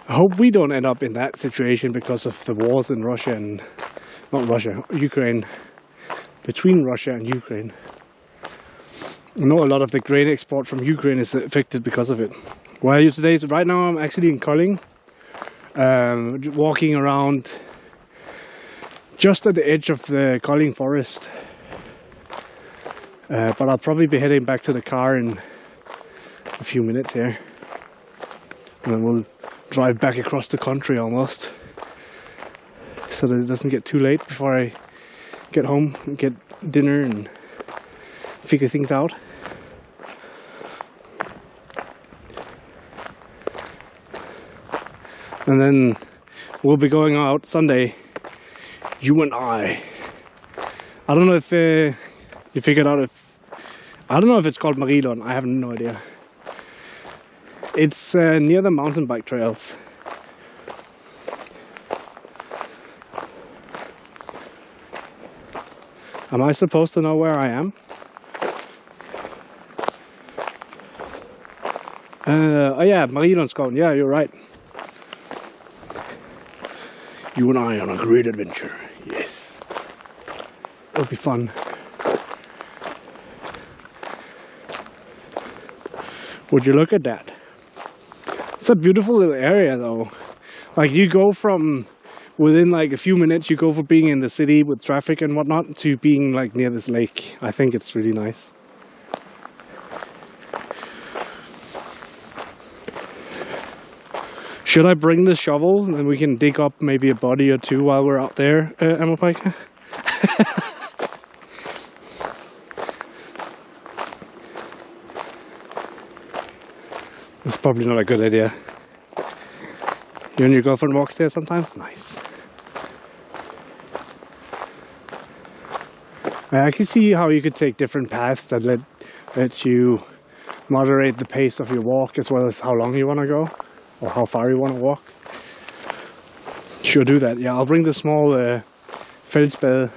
I hope we don't end up in that situation because of the wars in Russia and, not Russia, Ukraine, between Russia and Ukraine. I know a lot of the grain export from Ukraine is affected because of it. Where are you today? So right now I'm actually in Kolding, walking around just at the edge of the Kolding forest. But I'll probably be heading back to the car in a few minutes here. And then we'll drive back across the country almost, so that it doesn't get too late before I get home and get dinner and figure things out. And then we'll be going out Sunday, you and I don't know if you figured out I don't know if it's called Marilon, I have no idea. It's near the mountain bike trails. Am I supposed to know where I am? Oh yeah, Marilonskoven. Yeah, you're right. You and I on a great adventure. Yes. It'll be fun. Would you look at that? It's a beautiful little area though. Like you go from within like a few minutes, you go from being in the city with traffic and whatnot to being like near this lake. I think it's really nice. Should I bring the shovel and we can dig up maybe a body or two while we're out there, Emma Pike? It's probably not a good idea. You and your girlfriend walks there sometimes? Nice. I can see how you could take different paths that let you moderate the pace of your walk as well as how long you want to go or how far you want to walk. Sure, do that. Yeah, I'll bring the small fællesbad.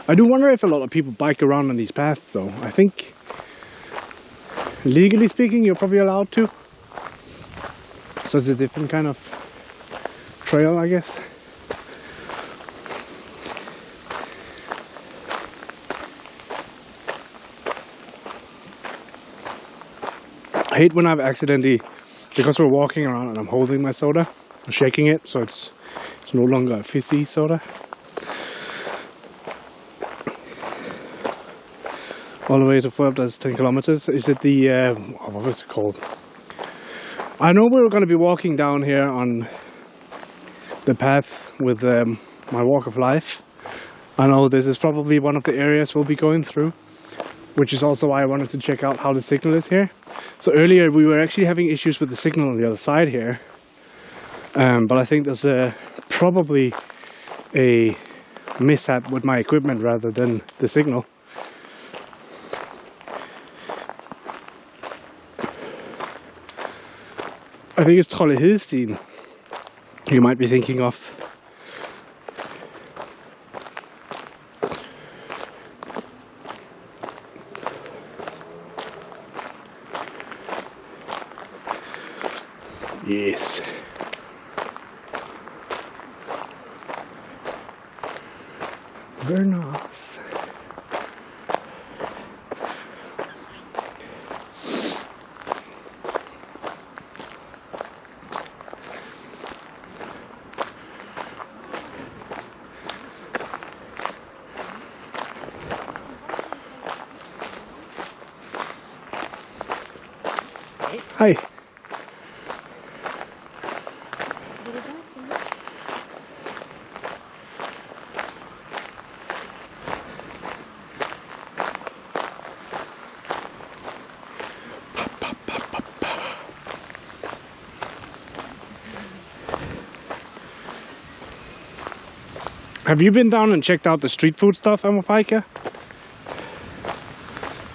I do wonder if a lot of people bike around on these paths though. I think, legally speaking, you're probably allowed to. So it's a different kind of trail, I guess. I hate when I've accidentally, because we're walking around and I'm holding my soda, I'm shaking it, so it's no longer a fizzy soda. All the way to Furb, that's 10 kilometers. Is it the, what was it called? I know we were going to be walking down here on the path with my walk of life. I know this is probably one of the areas we'll be going through, which is also why I wanted to check out how the signal is here. So earlier we were actually having issues with the signal on the other side here. But I think there's probably a mishap with my equipment rather than the signal. I think it's Trolle Hedestien you might be thinking of. Yes. Very nice. Hi. Have you been down and checked out the street food stuff, Amafika?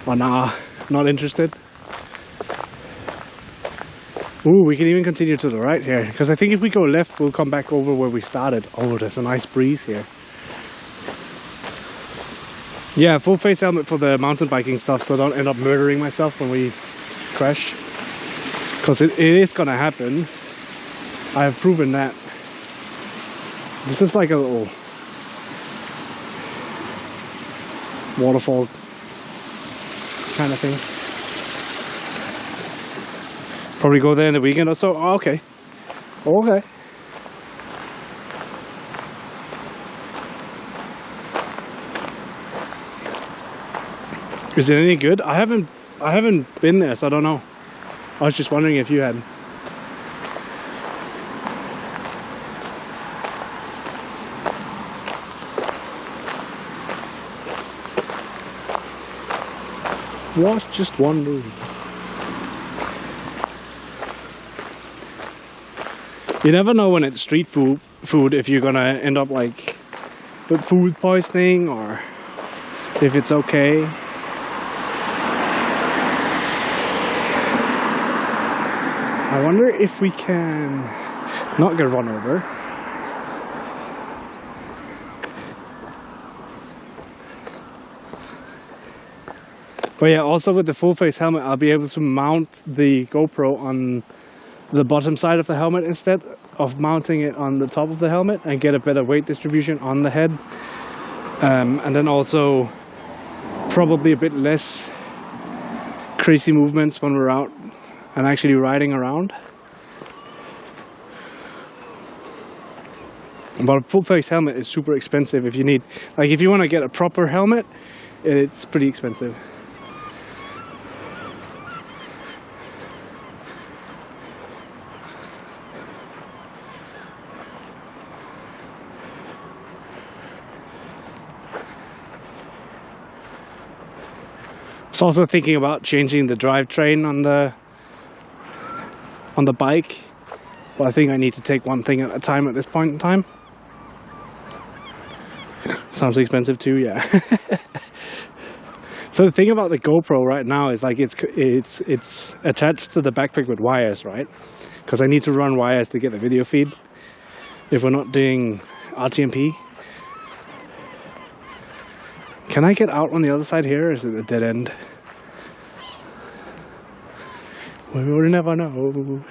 Or nah, not interested? Ooh, we can even continue to the right here, because I think if we go left, we'll come back over where we started. Oh, there's a nice breeze here. Yeah, full face helmet for the mountain biking stuff, so I don't end up murdering myself when we crash. Because it is gonna happen. I have proven that. This is like a little waterfall kind of thing. Probably go there in the weekend or so. Oh, okay. Okay. Is it any good? I haven't been there, so I don't know. I was just wondering if you had. Was just wondering. You never know when it's street food if you're gonna end up like with food poisoning or if it's okay. I wonder if we can not get run over. But yeah, also with the full face helmet, I'll be able to mount the GoPro on the bottom side of the helmet instead of mounting it on the top of the helmet and get a better weight distribution on the head. And then also probably a bit less crazy movements when we're out and actually riding around. But a full face helmet is super expensive if you need, like if you want to get a proper helmet, it's pretty expensive. I was also thinking about changing the drivetrain on the bike, but I think I need to take one thing at a time at this point in time. Sounds expensive too, yeah. So the thing about the GoPro right now is like it's attached to the backpack with wires, right? Because I need to run wires to get the video feed if we're not doing RTMP. Can I get out on the other side here, or is it a dead end? We will never know.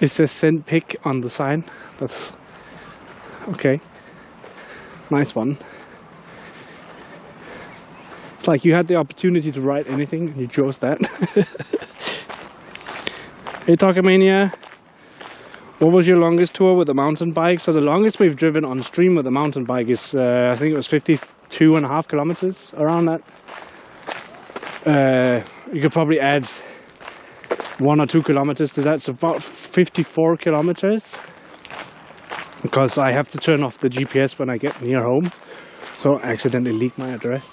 It says send pic on the sign. That's okay. Nice one. It's like you had the opportunity to write anything and you chose that. Hey Talkamania, what was your longest tour with a mountain bike? So the longest we've driven on stream with a mountain bike is, I think it was 52.5 kilometers, around that. You could probably add 1 or 2 kilometers to that, so about 54 kilometers. Because I have to turn off the GPS when I get near home, so I accidentally leak my address.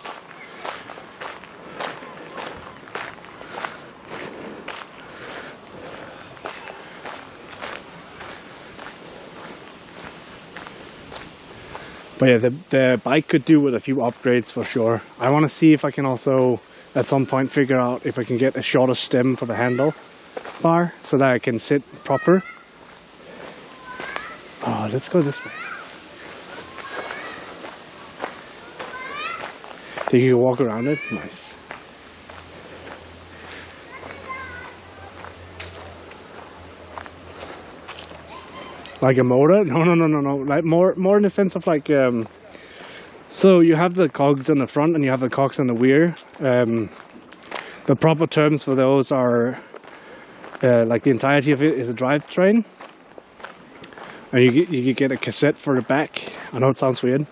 But yeah, the bike could do with a few upgrades for sure. I want to see if I can also at some point figure out if I can get a shorter stem for the handle bar so that I can sit proper. Oh, let's go this way. So you can walk around it? Nice. Like a motor? No. Like more in the sense of like, so you have the cogs on the front and you have the cogs on the rear. The proper terms for those are like the entirety of it is a drivetrain. And you get a cassette for the back. I know it sounds weird.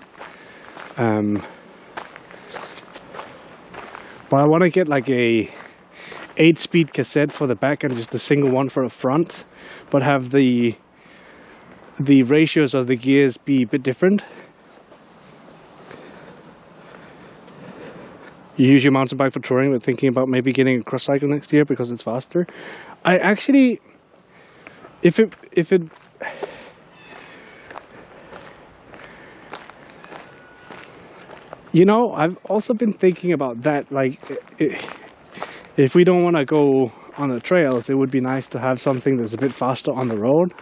But I want to get like a 8-speed cassette for the back and just a single one for the front, but have the ratios of the gears be a bit different. You use your mountain bike for touring, but thinking about maybe getting a cross cycle next year because it's faster. I actually, if it you know, I've also been thinking about that, like, if we don't want to go on the trails, it would be nice to have something that's a bit faster on the road.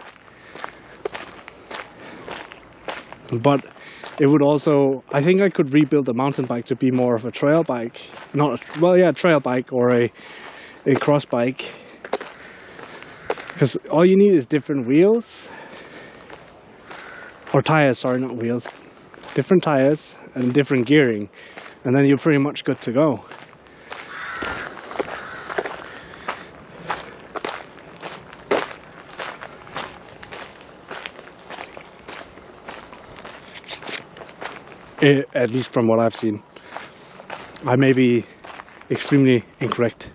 But it would also, I think I could rebuild the mountain bike to be more of a trail bike. Trail bike or a cross bike. Because all you need is different wheels. Or tires, sorry, not wheels. Different tires and different gearing, and then you're pretty much good to go. At least from what I've seen. I may be extremely incorrect.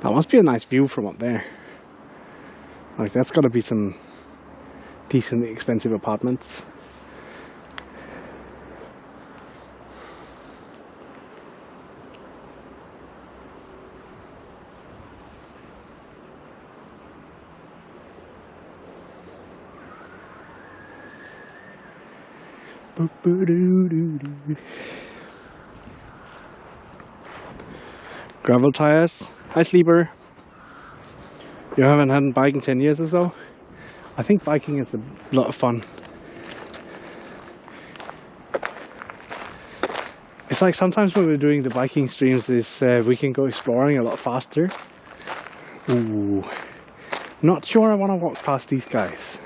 That must be a nice view from up there. Like, that's gotta be some decently expensive apartments. Gravel tires. Hi, sleeper. You haven't had a bike in 10 years or so? I think biking is a lot of fun. It's like sometimes when we're doing the biking streams, we can go exploring a lot faster. Ooh, not sure I want to walk past these guys.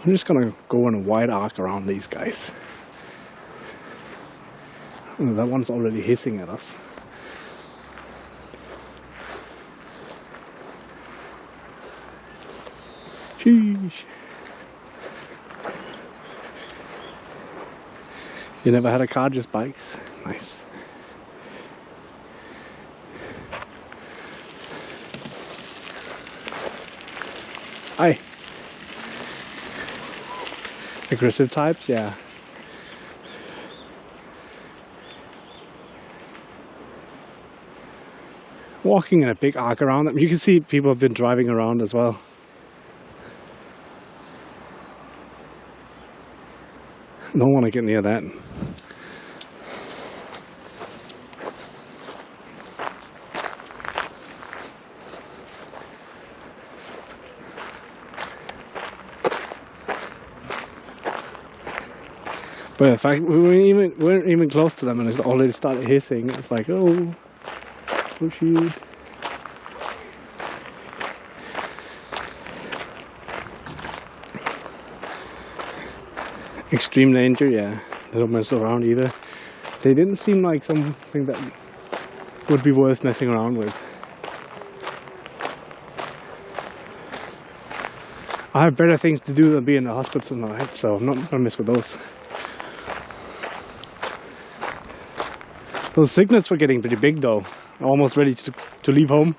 I'm just gonna go in a wide arc around these guys. Oh, that one's already hissing at us. Sheesh. You never had a car, just bikes? Nice. Hi. Aggressive types, yeah. Walking in a big arc around them. You can see people have been driving around as well. Don't want to get near that. But in fact, we weren't even close to them and it's already started hissing. It's like, oh shoot. Extreme danger, yeah. They don't mess around either. They didn't seem like something that would be worth messing around with. I have better things to do than be in the hospital tonight, so I'm not gonna mess with those. Those cygnets were getting pretty big though. Almost ready to leave home.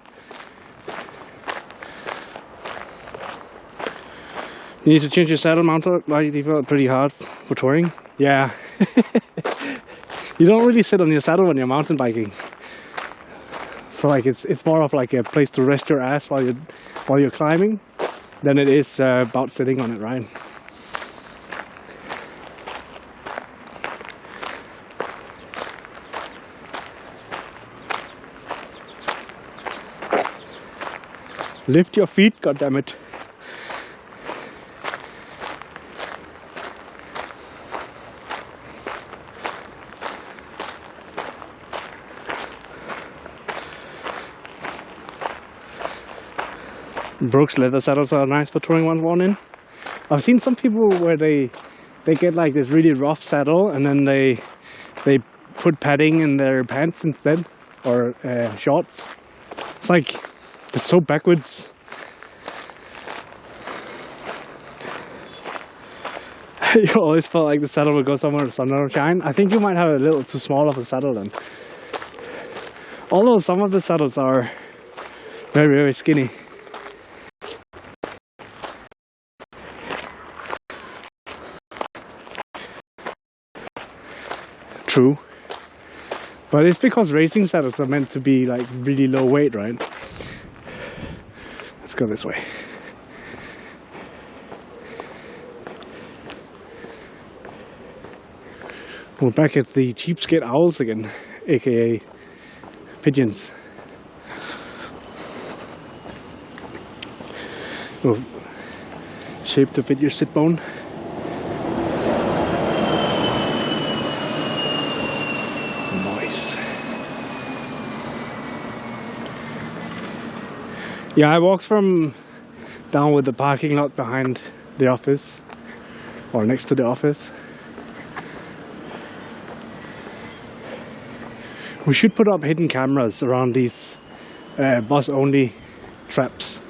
You need to change your saddle mount up, like you felt pretty hard for touring. Yeah. You don't really sit on your saddle when you're mountain biking. So like it's more of like a place to rest your ass while you're climbing than it is about sitting on it, right? Lift your feet, goddammit. Brooks leather saddles are nice for touring one in. I've seen some people where they get like this really rough saddle and then they put padding in their pants instead, or shorts. It's like, it's so backwards. You always felt like the saddle would go somewhere the sun don't shine. I think you might have a little too small of a saddle then. Although some of the saddles are very, very skinny. True. But it's because racing saddles are meant to be like really low weight, right? Let's go this way. We're back at the cheapskate owls again, aka pigeons. Oh, shape to fit your sit bone. Nice. Yeah, I walked from down with the parking lot behind the office, or next to the office. We should put up hidden cameras around these bus-only traps.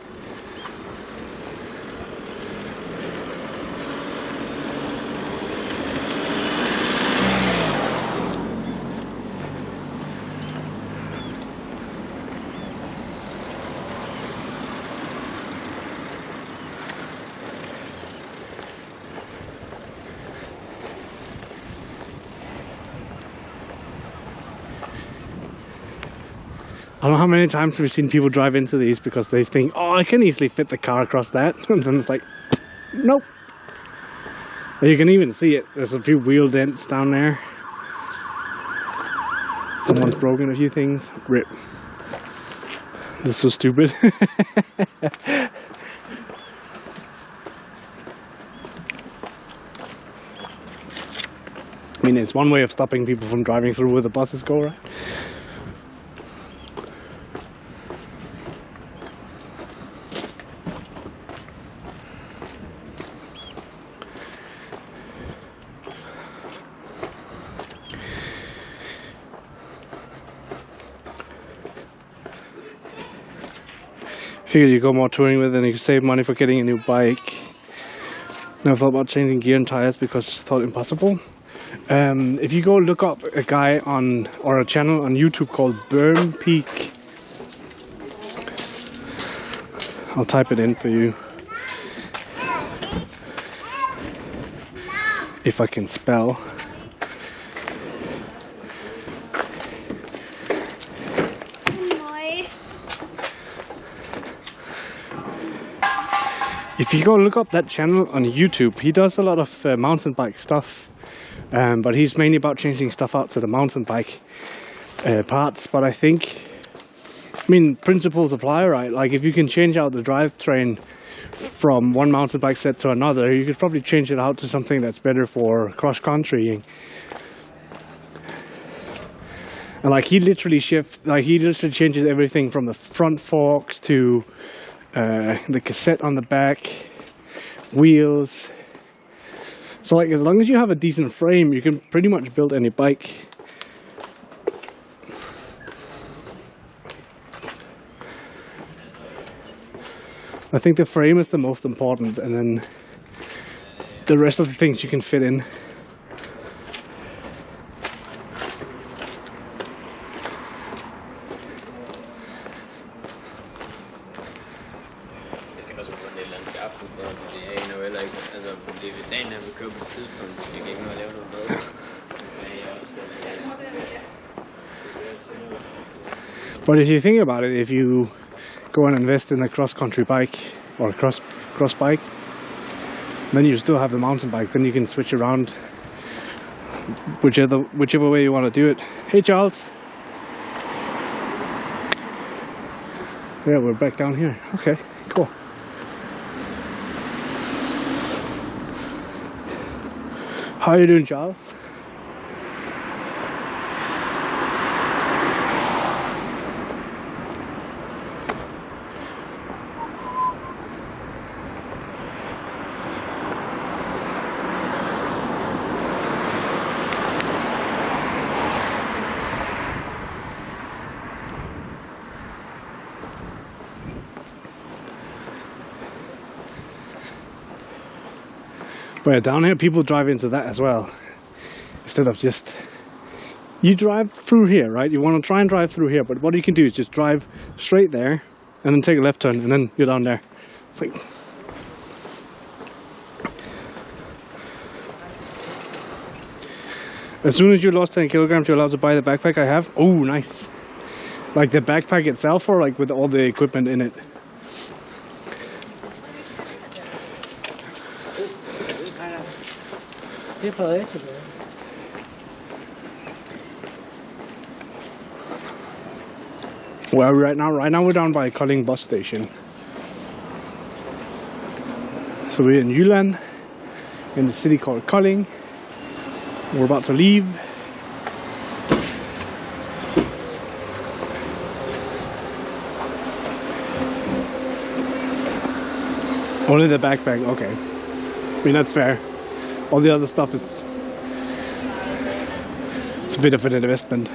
I don't know how many times we've seen people drive into these because they think, oh, I can easily fit the car across that. And then it's like, nope. And you can even see it. There's a few wheel dents down there. Someone's broken a few things. Rip. This is so stupid. I mean, it's one way of stopping people from driving through where the buses go, right? Figured you go more touring with and you could save money for getting a new bike. Never thought about changing gear and tires because thought impossible. If you go look up a guy on, or a channel on YouTube called Burn Peak. I'll type it in for you. If I can spell. If you go look up that channel on YouTube, he does a lot of mountain bike stuff, but he's mainly about changing stuff out to the mountain bike parts. But I think, I mean, principles apply, right? Like if you can change out the drivetrain from one mountain bike set to another, you could probably change it out to something that's better for cross country. And like he literally changes everything from the front forks to the cassette on the back, wheels. So like as long as you have a decent frame, you can pretty much build any bike. I think the frame is the most important, and then the rest of the things you can fit in. en til aften for, fordi jeg aner jo heller ikke, altså fordi hvis dagen er vi kører på et tidspunkt, jeg kan ikke nå at lave noget mad. But if you think about it, if you go and invest in a cross-country bike or a cross bike, then you still have the mountain bike. Then you can switch around whichever way you want to do it. Hey, Charles. Yeah, we're back down here. Okay, cool. How are you doing, Charles? But yeah, down here people drive into that as well, instead of just, you drive through here, right? You want to try and drive through here, but what you can do is just drive straight there and then take a left turn and then you're down there. It's like, as soon as you lost 10 kilograms, you're allowed to buy the backpack I have. Oh, nice. Like the backpack itself, or like with all the equipment in it? Well, right now we're down by Kolding bus station. So we're in Jylland, in the city called Kolding. We're about to leave. Only the backpack, okay. I mean, that's fair. All the other stuff is, it's a bit of an investment.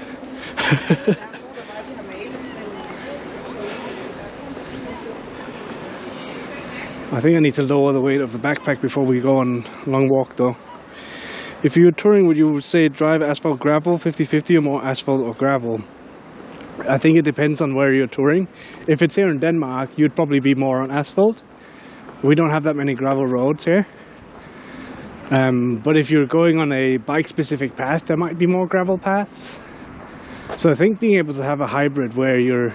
I think I need to lower the weight of the backpack before we go on a long walk though. If you're touring, would you say drive asphalt gravel 50-50 or more asphalt or gravel? I think it depends on where you're touring. If it's here in Denmark, you'd probably be more on asphalt. We don't have that many gravel roads here. But if you're going on a bike-specific path, there might be more gravel paths. So I think being able to have a hybrid where you're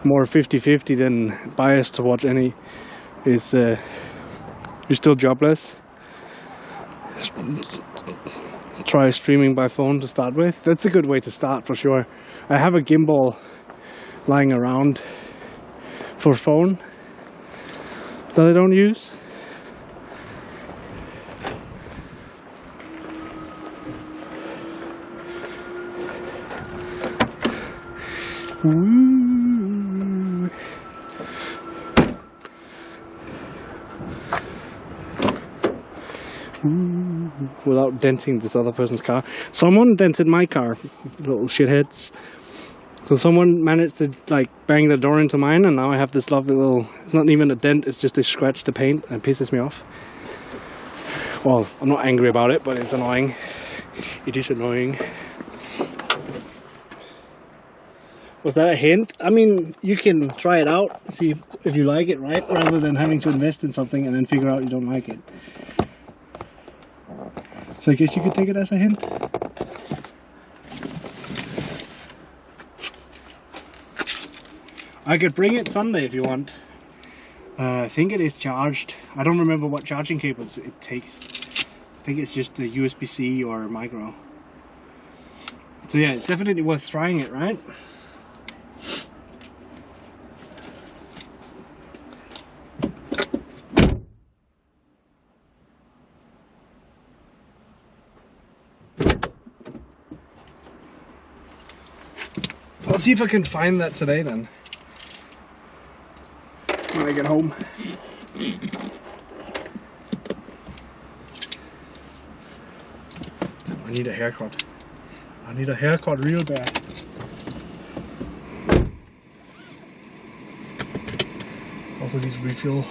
more 50-50 than biased towards any is, you're still jobless. Try streaming by phone to start with. That's a good way to start for sure. I have a gimbal lying around for phone that I don't use. Woo. Ooh, without denting this other person's car. Someone dented my car, little shitheads. So someone managed to like bang the door into mine, and now I have this lovely little, it's not even a dent, it's just a scratch to paint, and it pisses me off. Well, I'm not angry about it, but it's annoying. It is annoying. Was that a hint? I mean, you can try it out, see if you like it, right? Rather than having to invest in something and then figure out you don't like it. So I guess you could take it as a hint. I could bring it Sunday if you want. I think it is charged. I don't remember what charging cables it takes. I think it's just a USB-C or micro. So yeah, it's definitely worth trying it, right? I'll see if I can find that today then, when I get home. I need a haircut. I need a haircut real bad. Also these refill.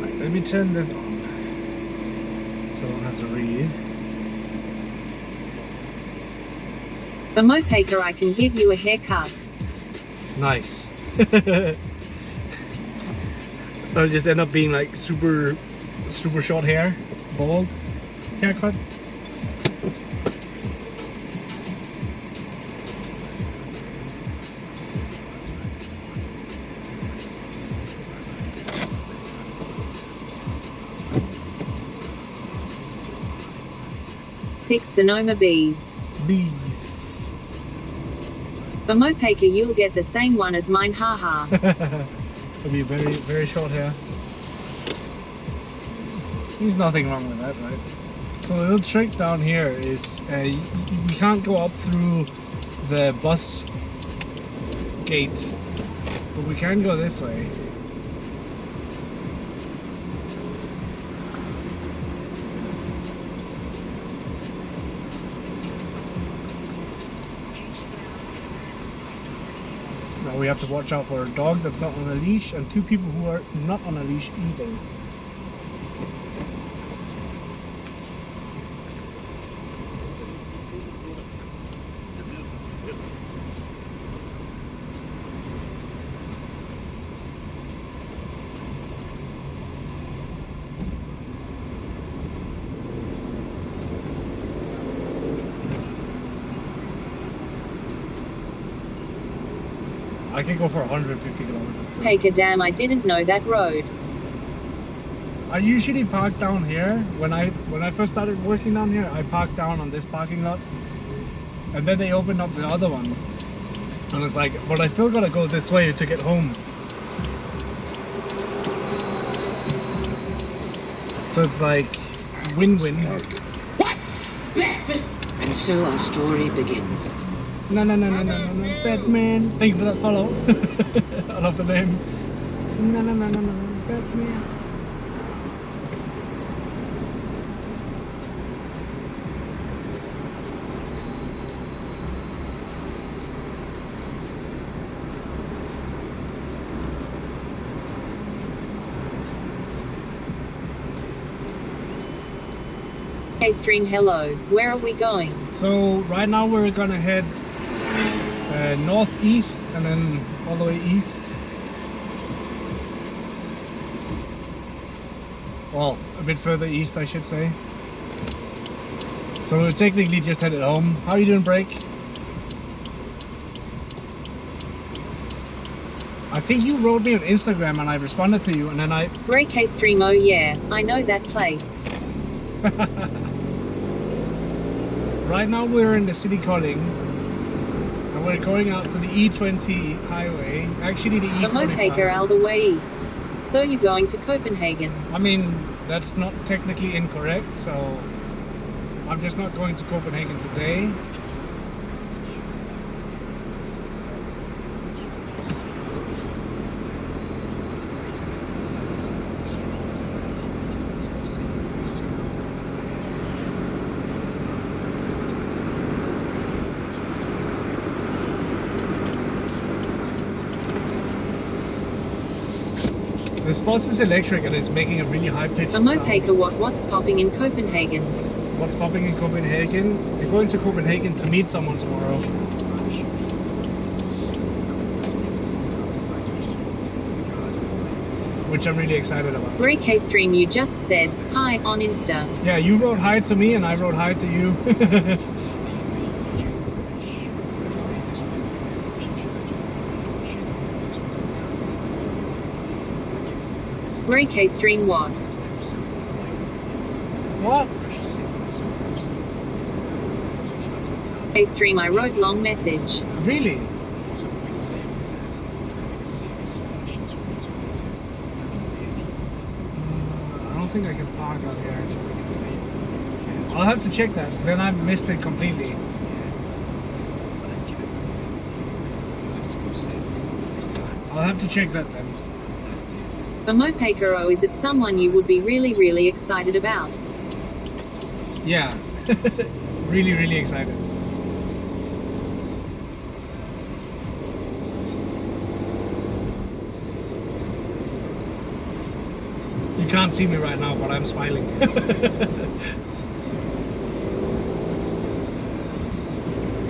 Right, let me turn this on. So I don't have to read. For Mopaker, I can give you a haircut. Nice. It'll just end up being like super short hair, bald haircut. Six Sonoma bees. Bees. For Mopaker, you'll get the same one as mine, haha. It'll be very short hair. There's nothing wrong with that, right? So the little trick down here is we can't go up through the bus gate, but we can go this way. Now we have to watch out for a dog that's not on a leash and two people who are not on a leash either. I can go for 150 kilometers. Paker, damn, I didn't know that road. I usually park down here. When I first started working down here, I parked down on this parking lot, and then they opened up the other one, and it's like, but I still gotta go this way to get home. So it's like win-win. What? Breakfast! And so our story begins. No, Batman. Thank you for that follow. I love the name. No, Batman. Hey stream, hello. Where are we going? So right now we're gonna head northeast and then all the way east. Well, a bit further east, I should say. So we're technically just headed home. How are you doing, Break? I think you wrote me on Instagram and I responded to you, and then I... Break Hey stream, oh yeah, I know that place. Right now we're in the city calling, and we're going out to the E20 highway. Actually the E45. For Mopaker, all the way east. So you're going to Copenhagen. I mean, that's not technically incorrect, so I'm just not going to Copenhagen today. This bus is electric and it's making a really high pitched For sound. Mopaker, what's popping in Copenhagen? What's popping in Copenhagen? We're going to Copenhagen to meet someone tomorrow. Which I'm really excited about. Break Hey stream, you just said hi on Insta. Yeah, you wrote hi to me and I wrote hi to you. Break Hey stream, what? What? Hey stream, I wrote long message. Really? I don't think I can park out here. I'll have to check that. Then I missed it completely. I'll have to check that then. For Mopaker, oh, is it someone you would be really excited about? Yeah. really excited. You can't see me right now, but I'm smiling.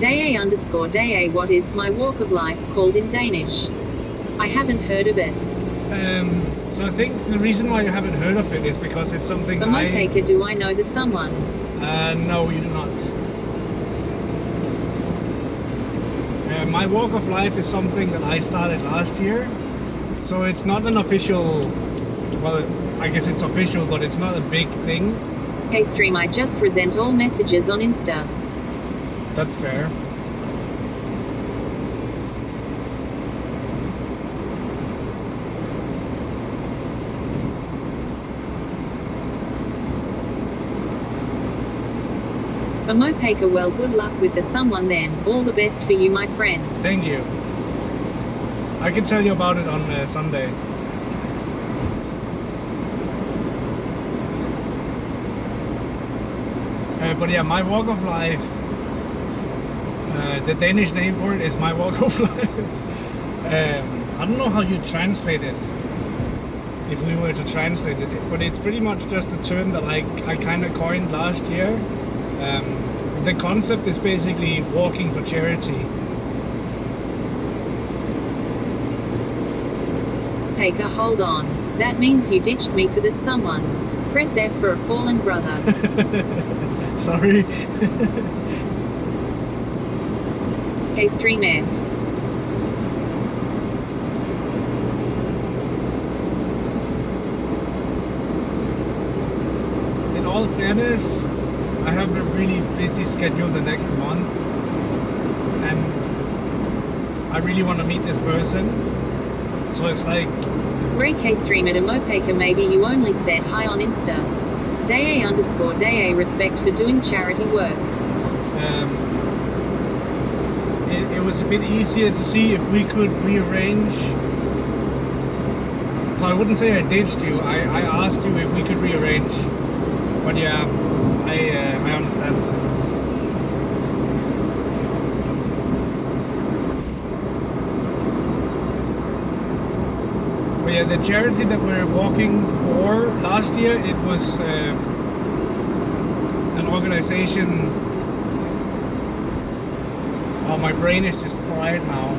Day what is my walk of life called in Danish? I haven't heard of it. So I think the reason why you haven't heard of it is because it's something The Mopeka, do I know the someone? No, you do not. My walk of life is something that I started last year, so it's not an official, well, I guess it's official, but it's not a big thing. Hey stream, I just present all messages on Insta. That's fair. The Mopeka, well, good luck with the someone then. All the best for you, my friend. Thank you. I can tell you about it on Sunday. But yeah, my walk of life, the Danish name for it is my walk of life. I don't know how you translate it, if we were to translate it, but it's pretty much just a term that I kind of coined last year. The concept is basically walking for charity. Peka, hold on. That means you ditched me for that someone. Press F for a fallen brother. Sorry. Hey stream F. In all fairness, I have a really busy schedule the next month, and I really want to meet this person. So it's like, Ray K stream at a Mopeka, maybe you only said hi on Insta. Day respect for doing charity work. it was a bit easier to see if we could rearrange. So I wouldn't say I ditched you, I asked you if we could rearrange. But yeah, I understand. But yeah, the charity that we're walking for last year, it was an organization. Oh, my brain is just fried now.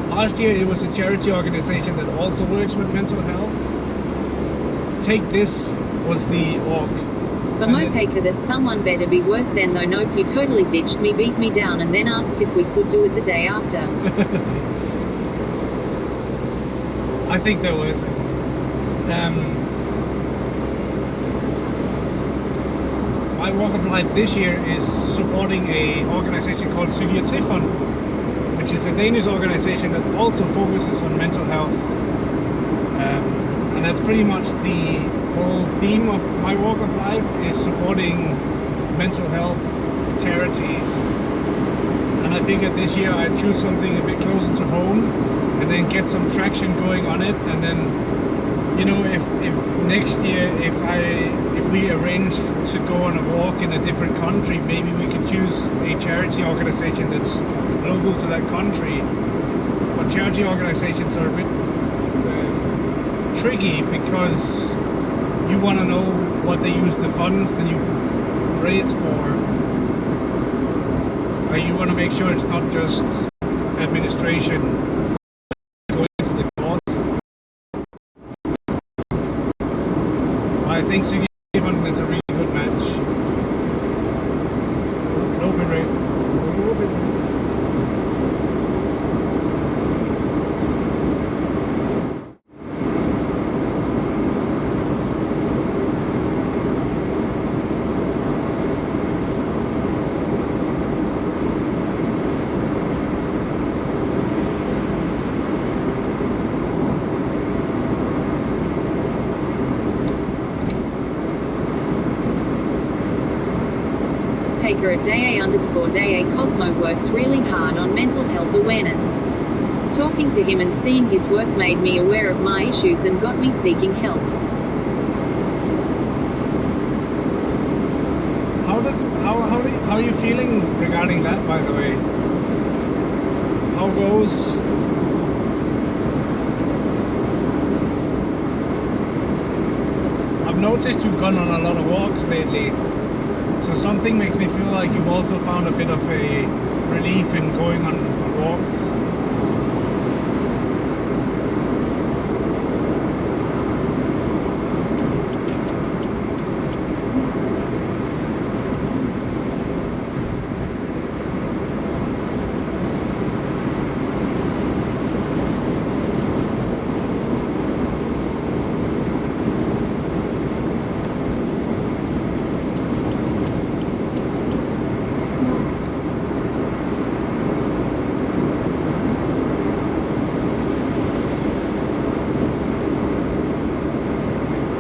Last year it was a charity organization that also works with mental health. Take This was the org. The Mopeka, that someone better be worth then though. Nope, you totally ditched me, beat me down and then asked if we could do it the day after. I think they're worth it. My walk of life this year is supporting a organization called Psykiatrifond, which is a Danish organization that also focuses on mental health. And that's pretty much the whole theme of my walk of life, is supporting mental health charities. And I figured this year I'd choose something a bit closer to home and then get some traction going on it. And then, you know, if next year if we arrange to go on a walk in a different country, maybe we could choose a charity organization that's local to that country. But charity organizations are a bit tricky because you want to know what they use the funds that you raise for. You want to make sure it's not just administration going to the courts. I think Sigurd is a really good match. No bit rate. Day Cosmo works really hard on mental health awareness. Talking to him and seeing his work made me aware of my issues and got me seeking help. How are you feeling regarding that, by the way? How goes? noticed you've gone on a lot of walks lately. So something makes me feel like you've also found a bit of a relief in going on walks.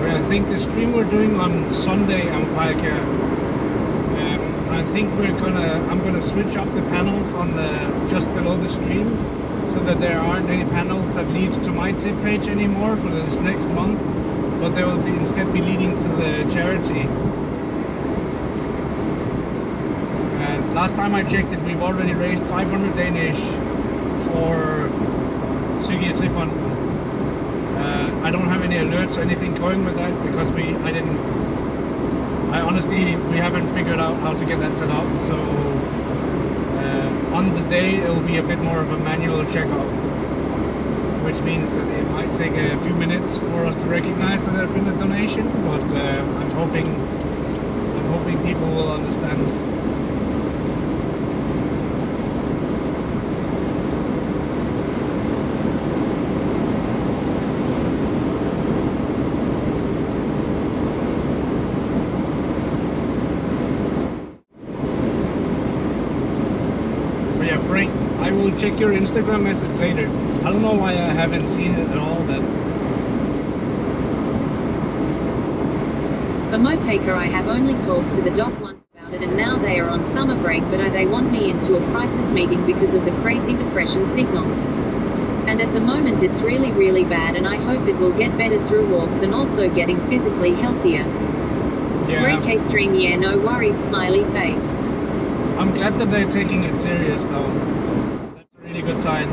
I think the stream we're doing on Sunday, I'm think I'm gonna switch up the panels on the just below the stream, so that there aren't any panels that leads to my tip page anymore for this next month, but they will instead be leading to the charity. And last time I checked it, we've already raised 500 Danish for Psykiatrifonden. I don't have any alerts or anything going with that because we haven't figured out how to get that set up. So on the day it'll be a bit more of a manual checkup, which means that it might take a few minutes for us to recognize that there's been a donation. But I'm hoping people will understand. I will check your Instagram message later. I don't know why I haven't seen it at all then. For Mopaker, I have only talked to the doc once about it, and now they are on summer break, but they want me into a crisis meeting because of the crazy depression signals. And at the moment it's really, really bad, and I hope it will get better through walks and also getting physically healthier. Yeah. Great stream, yeah, no worries, smiley face. I'm glad that they're taking it serious though. That's a really good sign.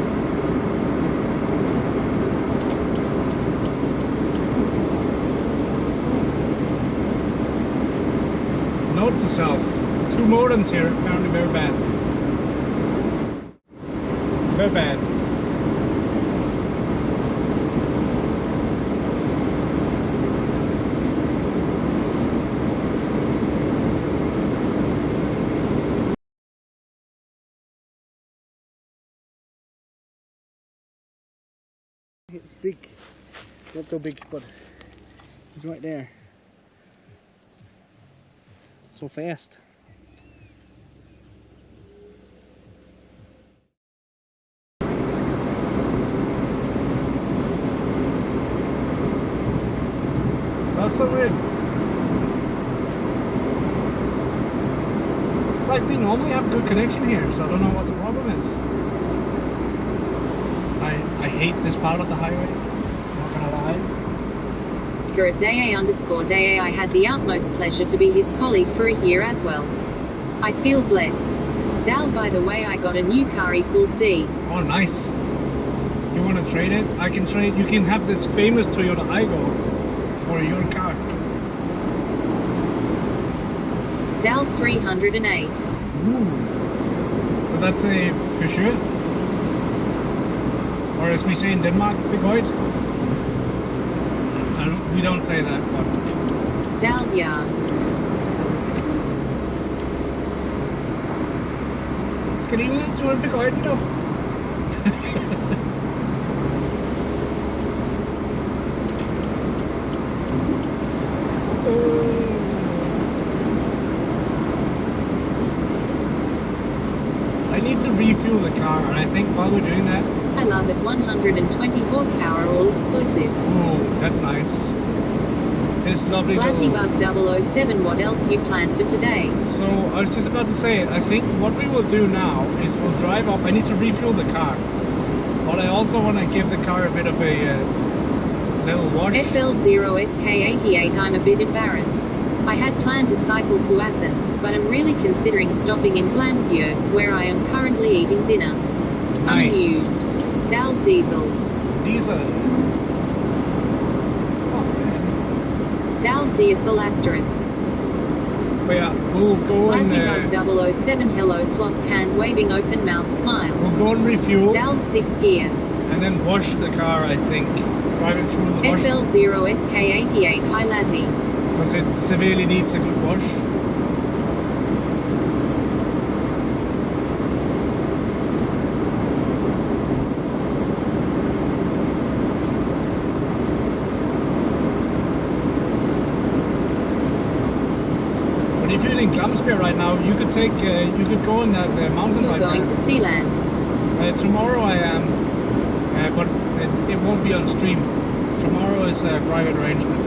Note to self, 2 modems here, apparently very bad. Very bad. It's big, not so big, but it's right there. So fast. That's so weird. It's like we normally have good connection here, so I don't know what the problem is. I hate this part of the highway, not gonna lie. Day I had the utmost pleasure to be his colleague for a year as well. I feel blessed. Dal, by the way, I got a new car equals D. Oh, nice. You want to trade it? I can trade. You can have this famous Toyota Aygo for your car. Dal 308. Ooh. So that's a Peugeot? Or as we say in Denmark, big white? We don't say that, but... Dal, yeah. Skal de ud til en big white nu? I need to refuel the car, and I think while we're doing that... I love it, 120 horsepower, all exclusive. Oh, that's nice. This lovely Glassy little... Bug 007, what else you planned for today? So, I was just about to say, I think what we will do now is we'll drive up. I need to refuel the car. But I also want to give the car a bit of a little wash. FL0SK88, I'm a bit embarrassed. I had planned to cycle to Athens, but I'm really considering stopping in Glamsbjerg, where I am currently eating dinner. Nice. Unused. Dal Diesel. Diesel. Oh, man. Dal Diesel asterisk. But yeah, we'll go and Lazybug 007 hello floss hand waving open mouth smile. we'll go and refuel Dal 6 gear. and then wash the car. I think drive it through the wash FL0SK88 Hi Lazzy. because it severely needs a good wash. If you're in Glamsby right now, you could take, you could go on that mountain You're bike. going to Sealand. Tomorrow I am, but it won't be on stream. Tomorrow is a private arrangement.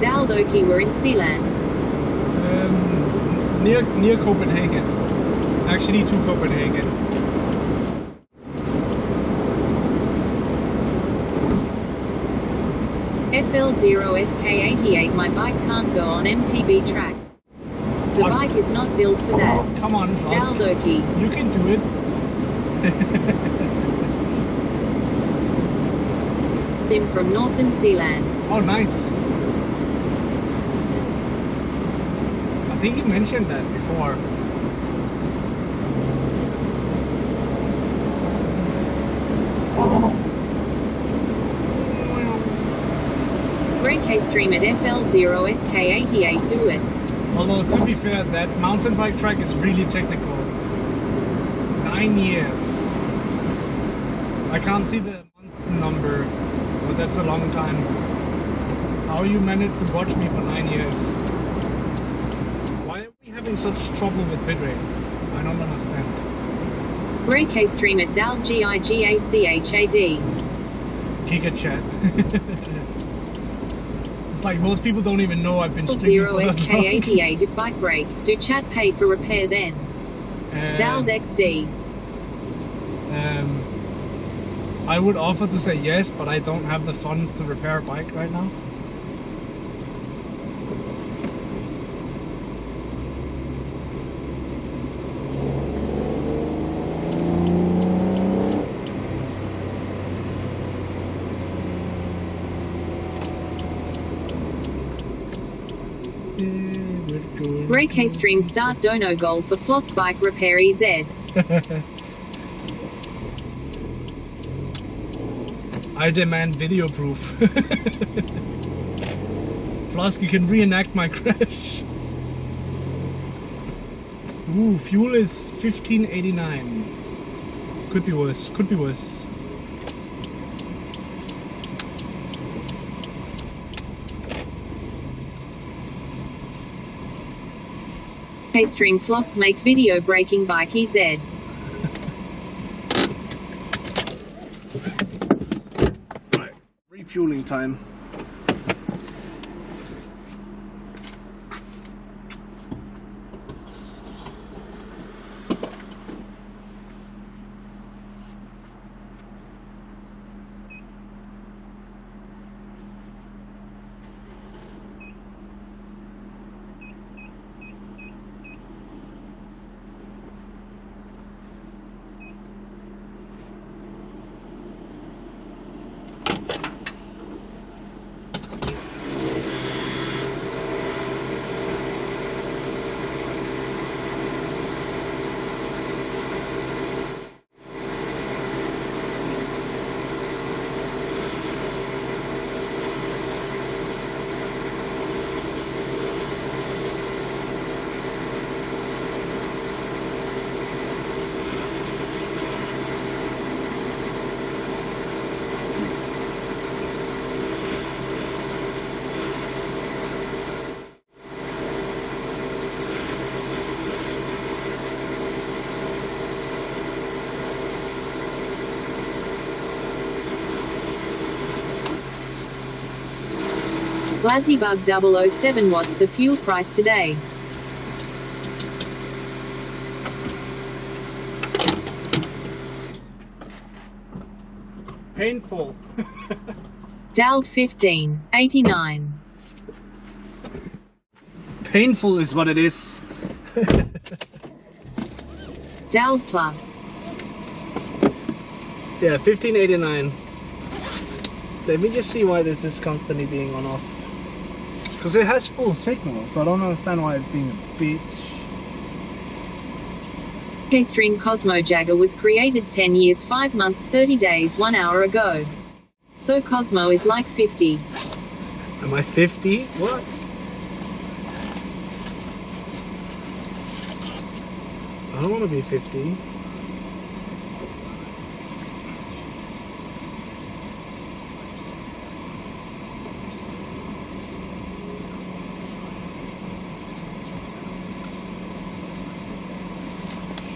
Daldoki were in Sealand. Near Copenhagen. Actually to Copenhagen. FL0SK88 my bike can't go on MTB tracks. The bike is not built for that. Come on, Frost. Daldoki. You can do it. Him from Northern Sealand. Oh, nice. I think you mentioned that before. Grey K stream at FL0SK88 do it. Although, to be fair, that mountain bike track is really technical. 9 years. I can't see the month number, but that's a long time. How you managed to watch me for 9 years? Why are we having such trouble with bitrate? I don't understand. Grey K stream at DalGIGACHAD. Giga chat. It's like most people don't even know I've been streaming for that long. 0SK88 if bike break, do chat pay for repair then? DalDXD. I would offer to say yes, but I don't have the funds to repair a bike right now. Grey K stream start dono goal for floss bike repair EZ. I demand video proof. Flask, you can reenact my crash. Ooh, fuel is 15.89. Could be worse, could be worse. K stream floss make video breaking bike EZ. Right, refueling time. Lazybug 007 what's the fuel price today? Painful. Dald 15, 89. Painful is what it is. Dal Plus. Yeah, 1589. Let me just see why this is constantly being on off. Because it has full signal, so I don't understand why it's being a bitch. K-string Cosmo Jagger was created 10 years 5 months 30 days 1 hour ago. So Cosmo is like 50. Am I 50? What? I don't want to be 50.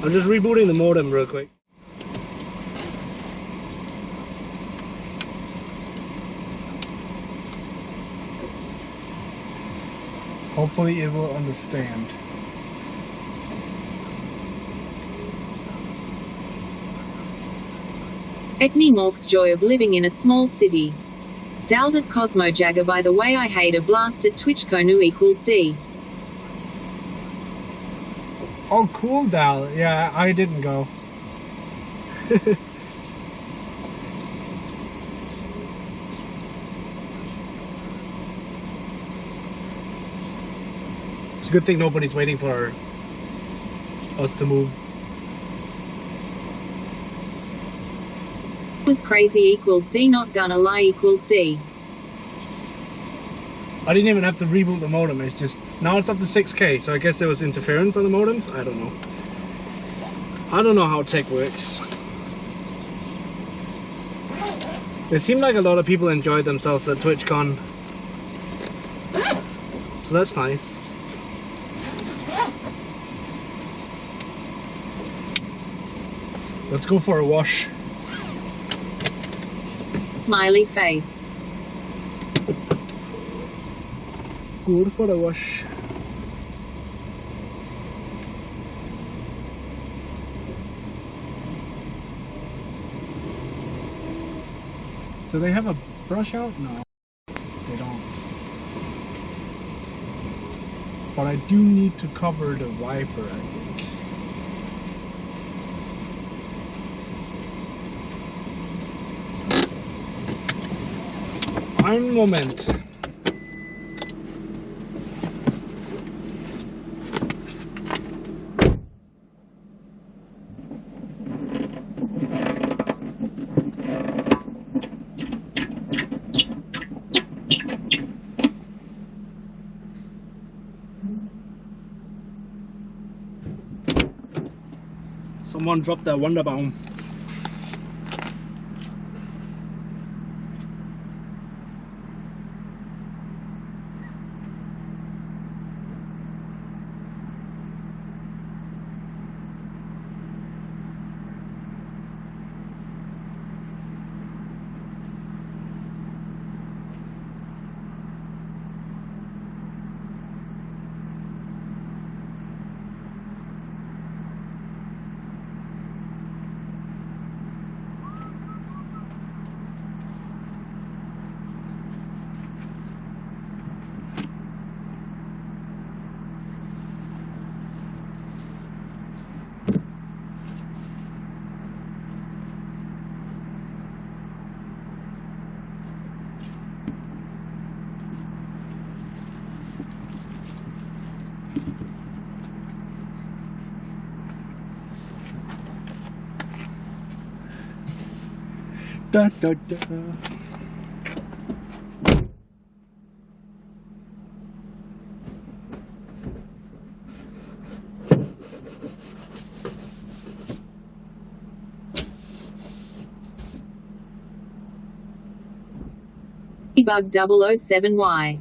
I'm just rebooting the modem real quick. Hopefully it will understand. Etni Mork's joy of living in a small city. Daldat Cosmo Jagger. By the way, I hate a blast at Twitch Konu equals D. Oh, cool, Dal. Yeah, I didn't go. It's a good thing nobody's waiting for us to move. Was crazy equals D. Not gonna lie equals D. I didn't even have to reboot the modem, it's just... Now it's up to 6K, so I guess there was interference on the modems? I don't know. I don't know how tech works. It seemed like a lot of people enjoyed themselves at TwitchCon. So that's nice. Let's go for a wash. Smiley face. Good for a wash. Do they have a brush out? No, they don't. But I do need to cover the wiper, I think. Ein Moment. Someone dropped their Wonderbaum. Da, da, da. Bug 007Y.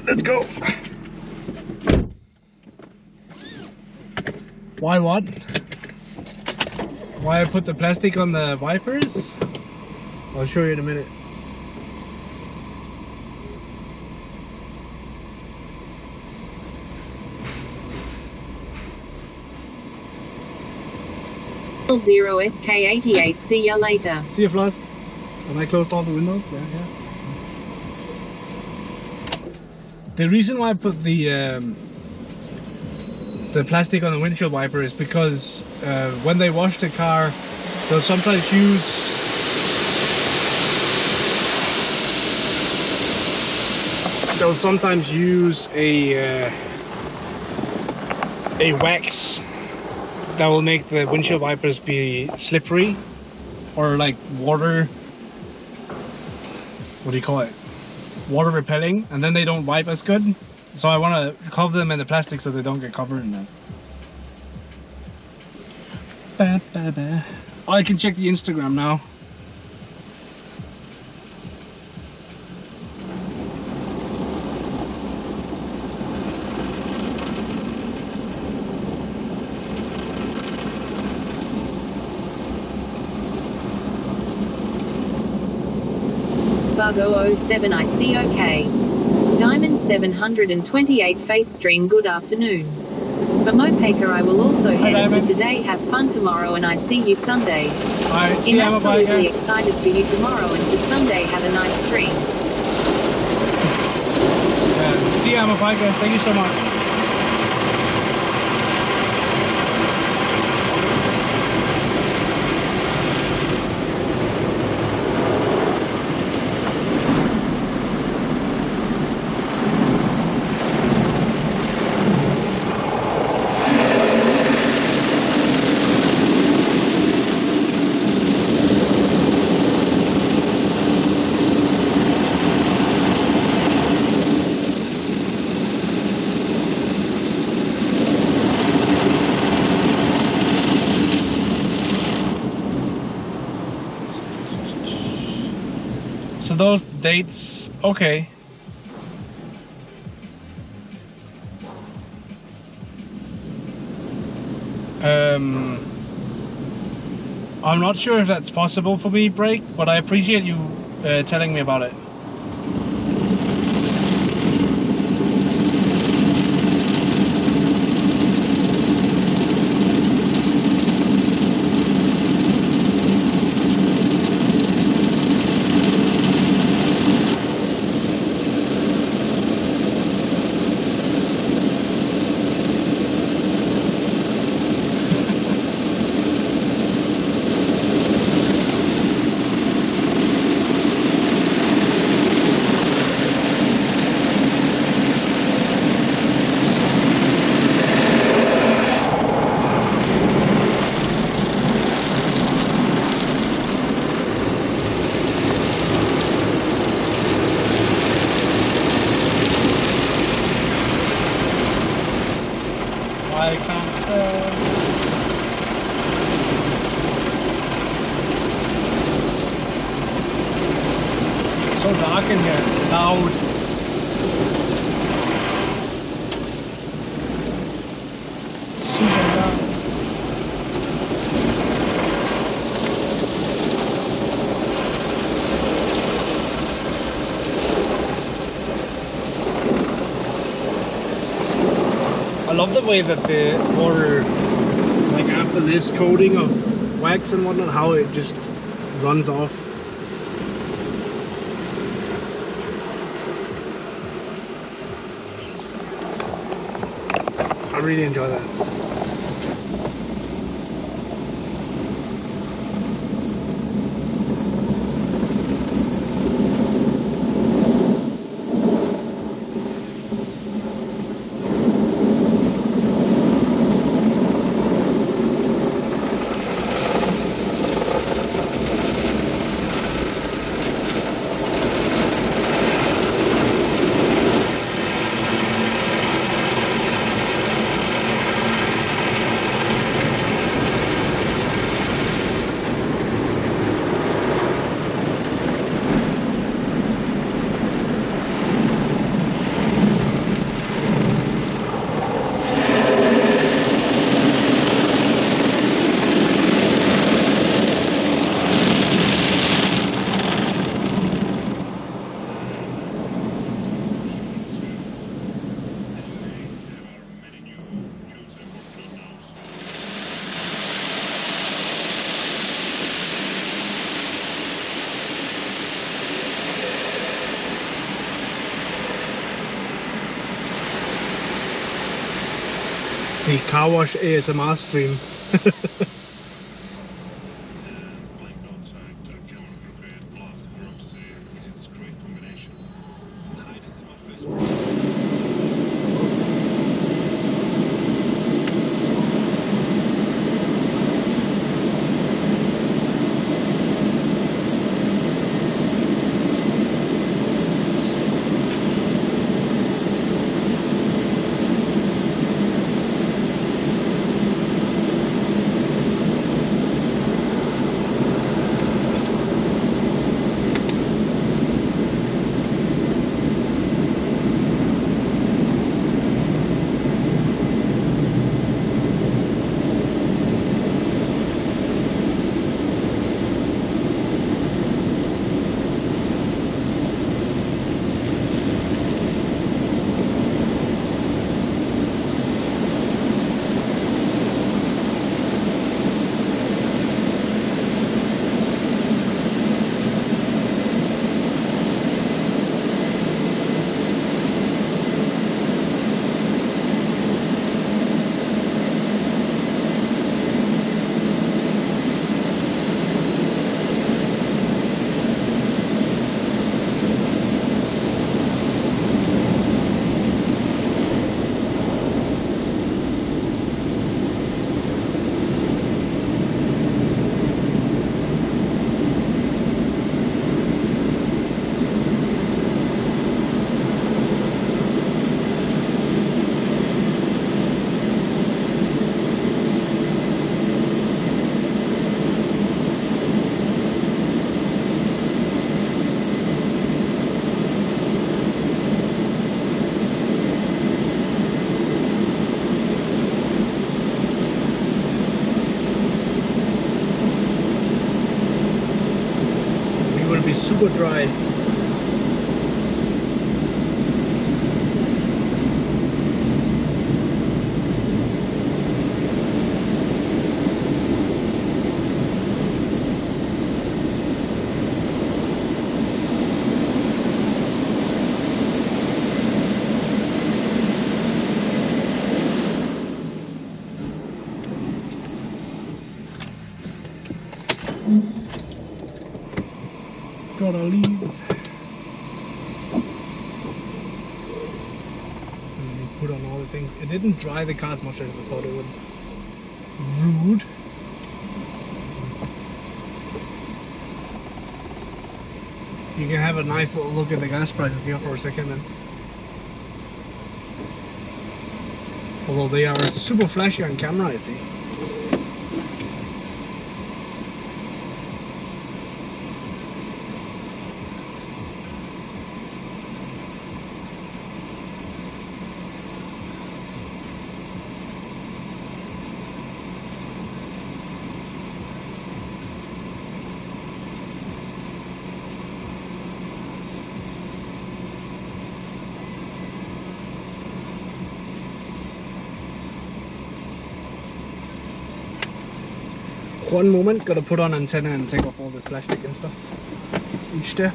let's go. Why what? Why I put the plastic on the wipers? I'll show you in a minute. Zero SK88. See ya later. See you, Flask. And I closed all the windows. Yeah, yeah. The reason why I put the plastic on the windshield wiper is because when they wash the car, they'll sometimes use a wax that will make the windshield wipers be slippery, or like water, what do you call it, water repelling, and then they don't wipe as good. So I want to cover them in the plastic so they don't get covered in that. Oh, I can check the Instagram now. Bug 007 I see okay. Diamond 728 face stream good afternoon. For Mopaker I will also head for today, have fun tomorrow, and I see you Sunday. Alright, see I'm you, absolutely excited for you tomorrow, and for Sunday have a nice stream. See you, Amapaika. Thank you so much. So those dates, okay. I'm not sure if that's possible for me, Break, but I appreciate you telling me about it. I can't tell. It's so dark in here, loud. Super loud. I love the way that the water, like after this coating of wax and whatnot, how it just runs off. I really enjoy that. the car wash ASMR stream. Super dry. Gotta leave. And put on all the things. It didn't dry the car as much as I thought it would. Rude. You can have a nice little look at the gas prices here for a second then. Although they are super flashy on camera, I see. One moment, gotta put on antenna and take off all this plastic and stuff. Each step.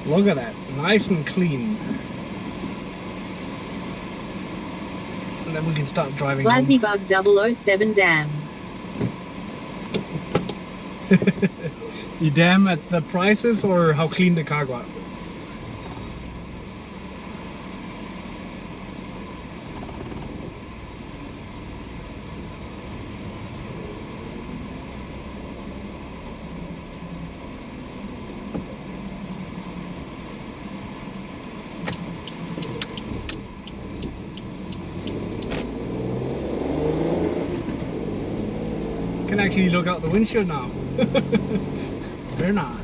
Look at that, nice and clean. And then we can start driving. Lazzybug 007 Dam. You damn at the prices or how clean the car got? can actually look out the windshield now. Very nice.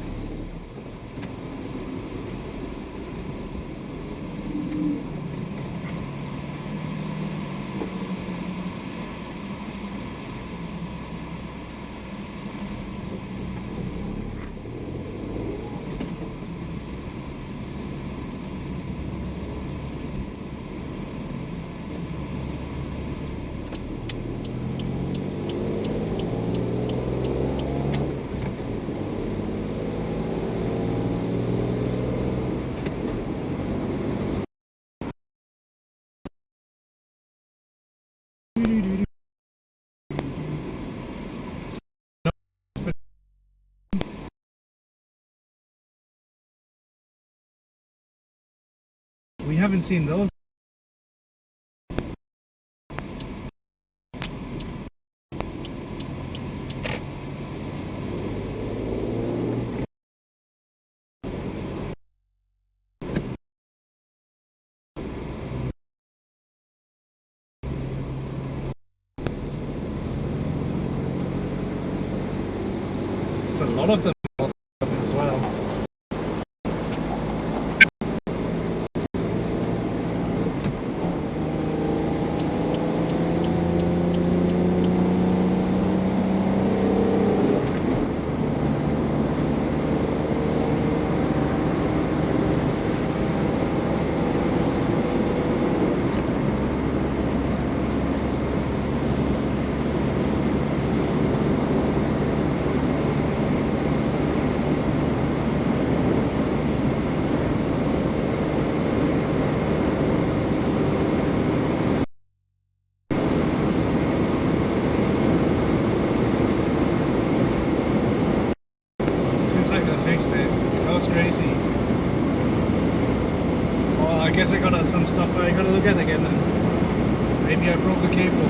We haven't seen those. It's a lot of them as well. Fixed it. That was crazy. Well, I guess I got some stuff I gotta look at again then. Maybe I broke the cable.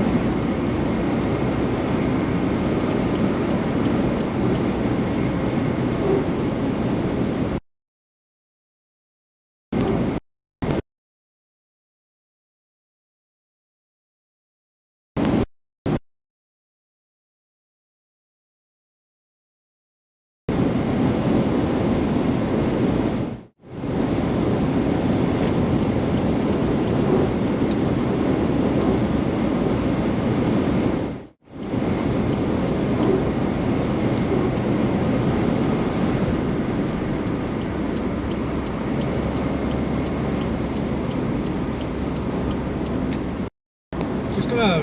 Just gonna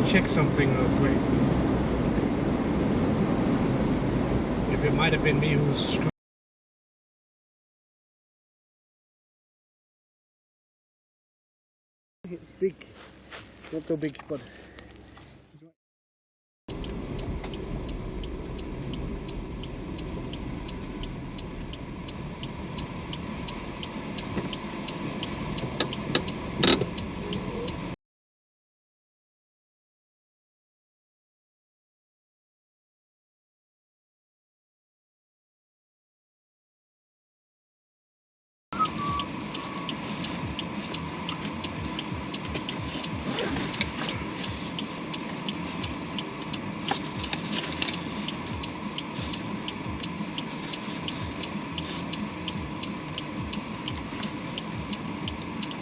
check something real quick. If it might have been me who's screwed. It's big, not so big, but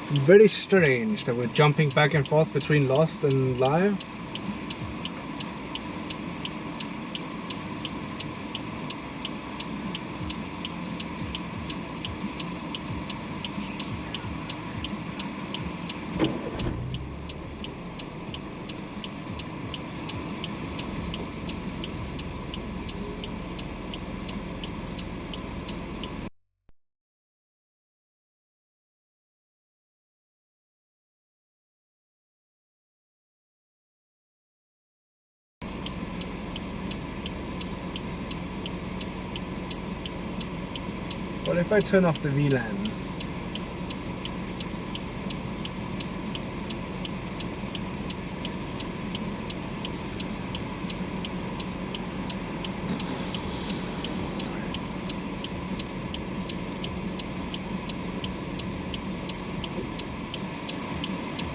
it's very strange that we're jumping back and forth between Lost and Live. What if I turn off the VLAN?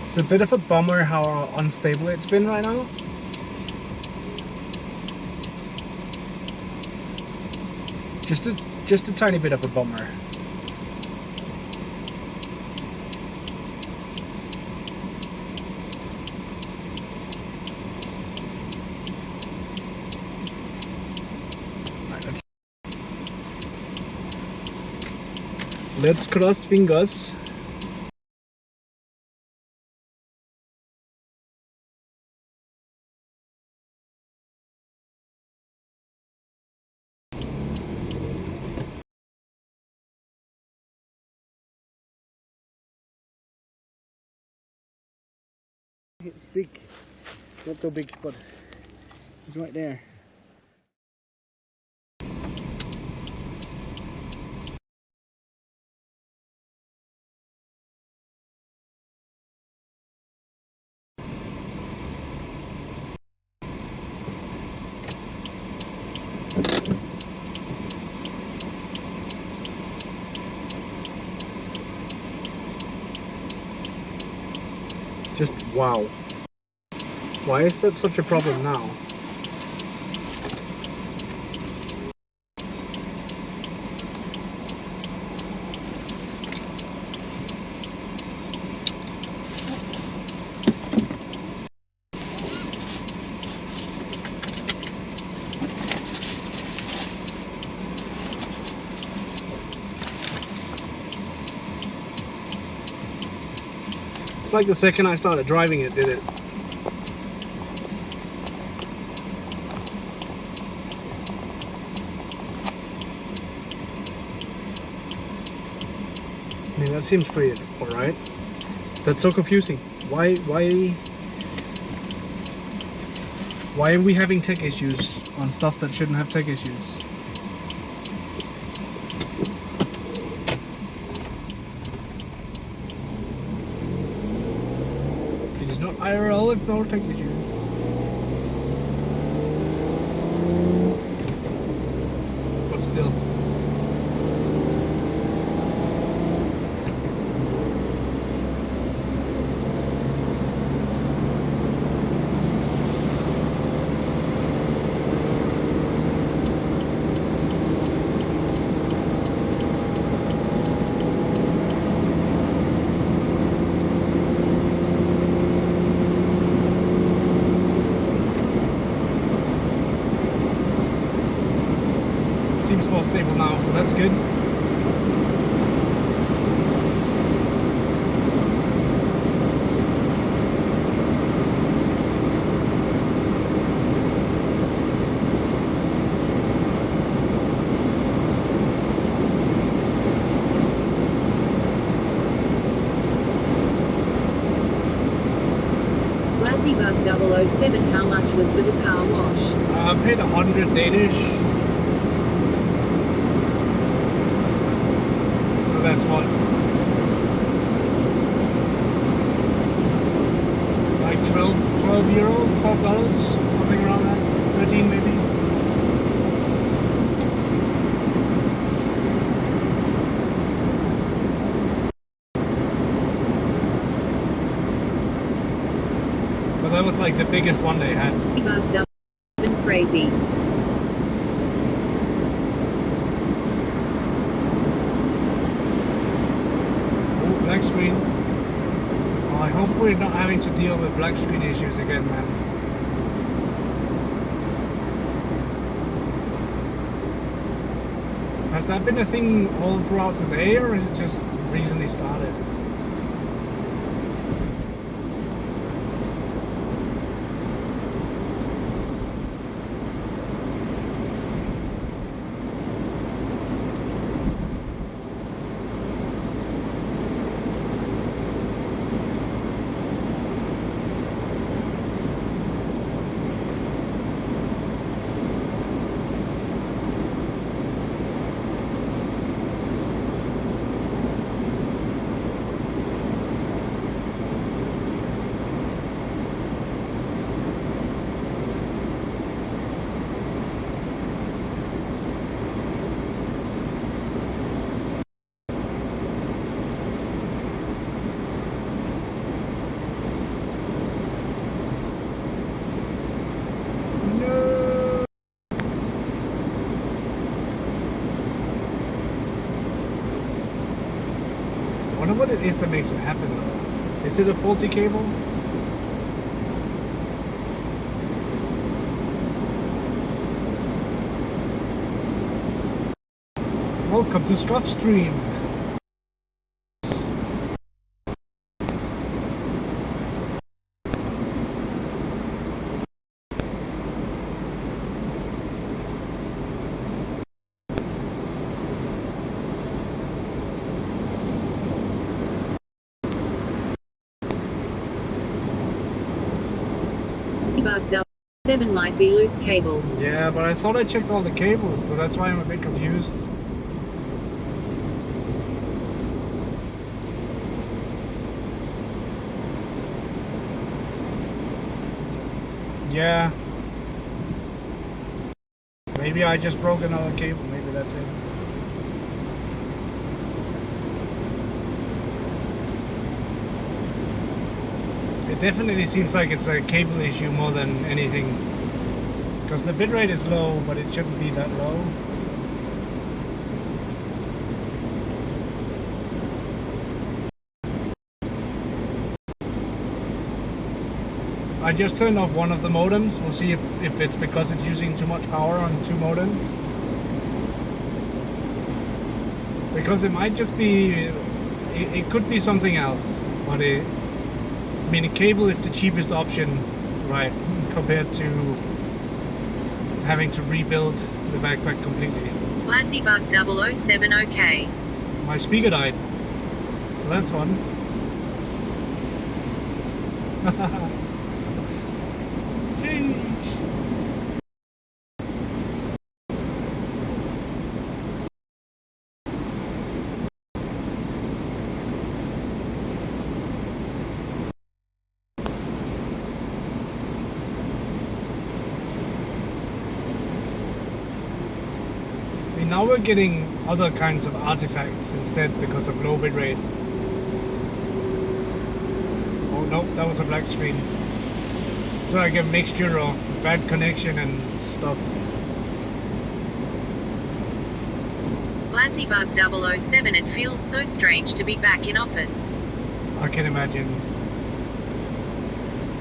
It's a bit of a bummer how unstable it's been right now. Just a tiny bit of a bummer. Right, let's cross fingers. It's big, not so big, but it's right there. Just wow. Why is that such a problem now? It's like the second I started driving it did it. I mean, that seems pretty alright. That's so confusing. Why are we having tech issues on stuff that shouldn't have tech issues? It is not IRL, it's no tech issues. But still. Seems more stable now, so that's good. Lassybug 007, how much was for the car wash? I paid 100 Danish. So that's what? Like 12 euros, $12, something around that, 13 maybe. But that was like the biggest one they had. Lassybug 007 crazy. Black screen. Well, I hope we're not having to deal with black screen issues again, man. Has that been a thing all throughout today, or is it just recently started? it is that makes it happen though? Is it a faulty cable? Welcome to Stuff Stream. Bug 7 might be loose cable. Yeah, but I thought I checked all the cables, so that's why I'm a bit confused. Yeah. Maybe I just broke another cable, maybe that's it. It definitely seems like it's a cable issue more than anything. Because the bitrate is low, but it shouldn't be that low. I just turned off one of the modems. We'll see if it's because it's using too much power on two modems. Because it might just be... It could be something else. But I mean, a cable is the cheapest option, right? Compared to having to rebuild the backpack completely. Lassybug 007 OK. My speaker died. So that's fun. Change. Now we're getting other kinds of artifacts instead because of low bitrate. Oh no, that was a black screen. It's like a mixture of bad connection and stuff. Lassybug 007, it feels so strange to be back in office. I can imagine.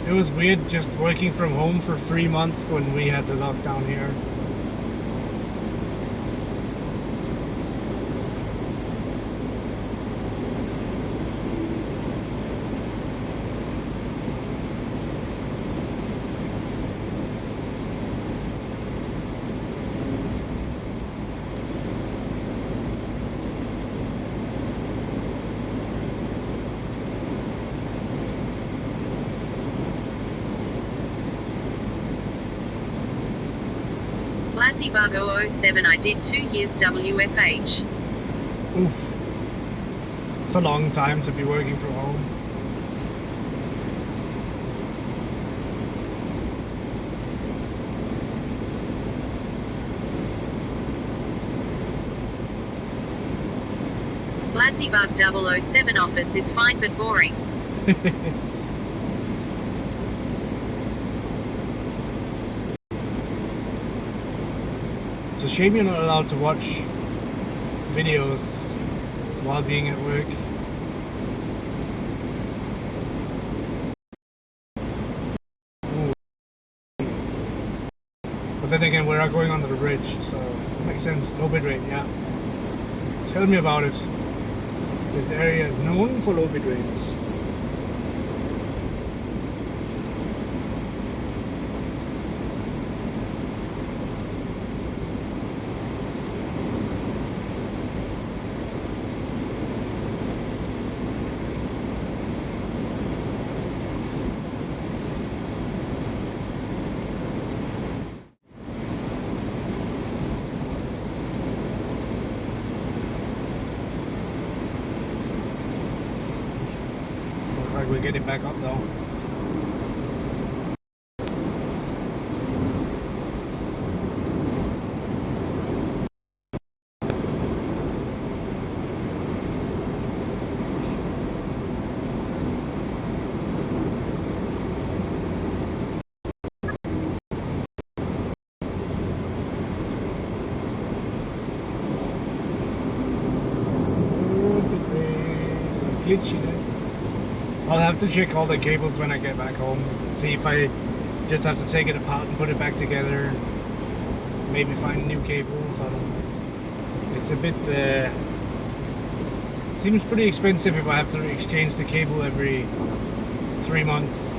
It was weird just working from home for 3 months when we had the lockdown here. Lassybug 007, I did 2 years WFH. Oof. It's a long time to be working from home. Lassybug 007 office is fine but boring. It's a shame you're not allowed to watch videos while being at work. Ooh. But then again, we're not going under the bridge, so it makes sense. Low bitrate, yeah. Tell me about it. This area is known for low bitrates. Looks like we're getting back up though. glitchy. I'll have to check all the cables when I get back home. See if I just have to take it apart and put it back together. Maybe find new cables. I don't know. It's a bit. Seems pretty expensive if I have to exchange the cable every 3 months.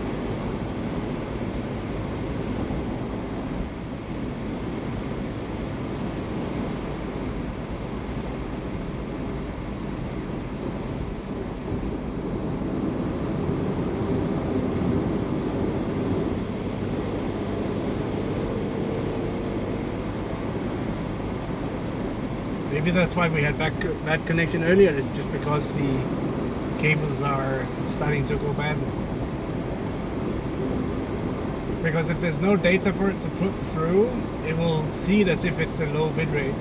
Maybe that's why we had bad connection earlier. It's just because the cables are starting to go bad. Because if there's no data for it to put through, it will see it as if it's a low bitrate.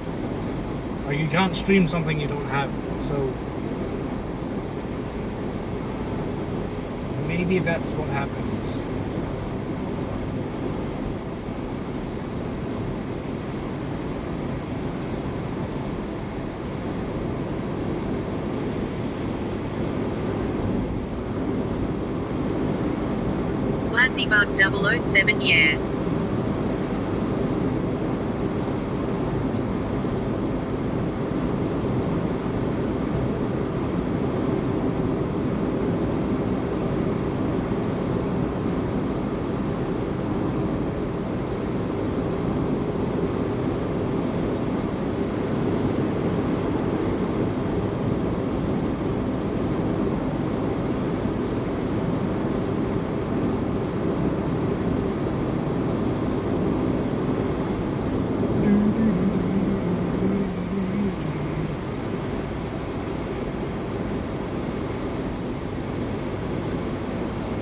Or you can't stream something you don't have. So maybe that's what happens. Bug 007, yeah.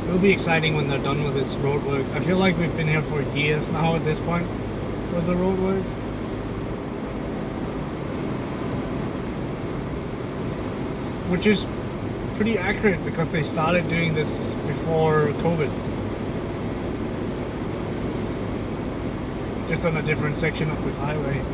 It'll be exciting when they're done with this road work. I feel like we've been here for years now at this point with the road work. Which is pretty accurate because they started doing this before COVID. Just on a different section of this highway.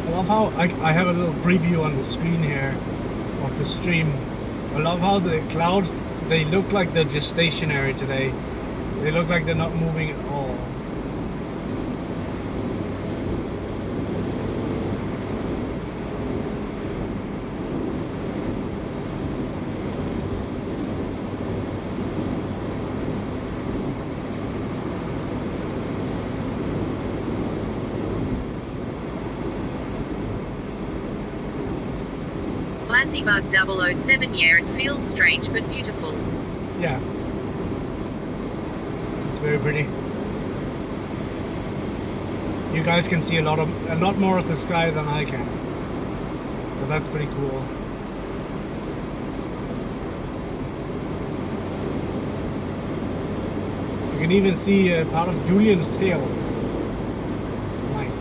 I love how I have a little preview on the screen here of the stream. I love how the clouds, they look like they're just stationary today. They look like they're not moving at all. Bug 007, yeah, it feels strange but beautiful. Yeah. It's very pretty. You guys can see a lot more of the sky than I can. So that's pretty cool. You can even see part of Julian's tail. Nice.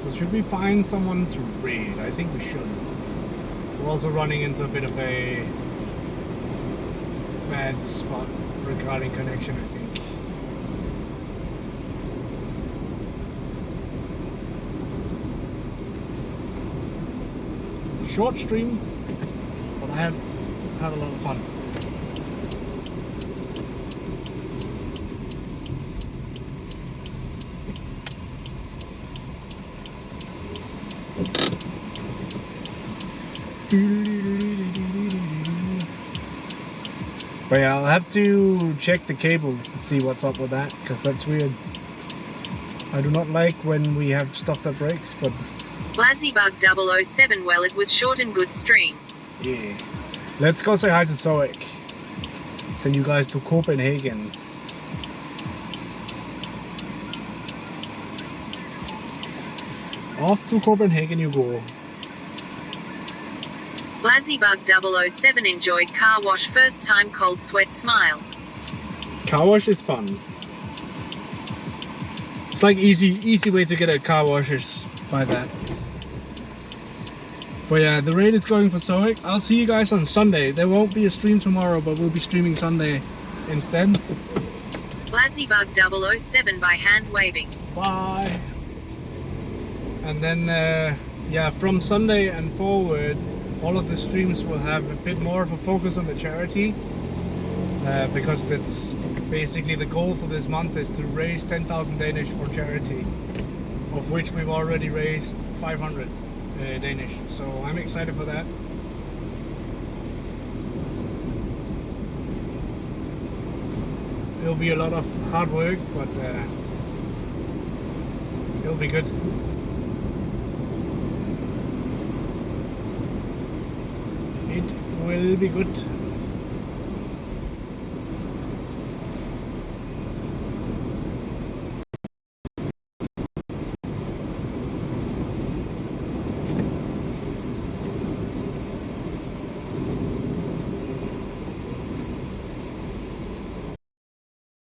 So should we find someone to raid? I think we should. We're also running into a bit of a bad spot regarding connection, I think. Short stream, but I had a lot of fun. But yeah, I'll have to check the cables to see what's up with that, because that's weird. I do not like when we have stuff that breaks, but Lazzybug 007, well, it was short and good stream. yeah. Let's go say hi to Zoic. Send you guys to Copenhagen. Off to Copenhagen you go. Lazzybug 007 enjoyed car wash first time cold sweat smile. Car wash is fun. It's like easy way to get a car wash is by that. But yeah, the raid is going for Zoic. I'll see you guys on Sunday. There won't be a stream tomorrow, but we'll be streaming Sunday instead. Lazzybug 007 by hand waving. Bye. And then yeah, from Sunday and forward, all of the streams will have a bit more of a focus on the charity, because that's basically the goal for this month, is to raise 10,000 Danish for charity, of which we've already raised 500 Danish. So I'm excited for that. It'll be a lot of hard work, but it'll be good. It will be good.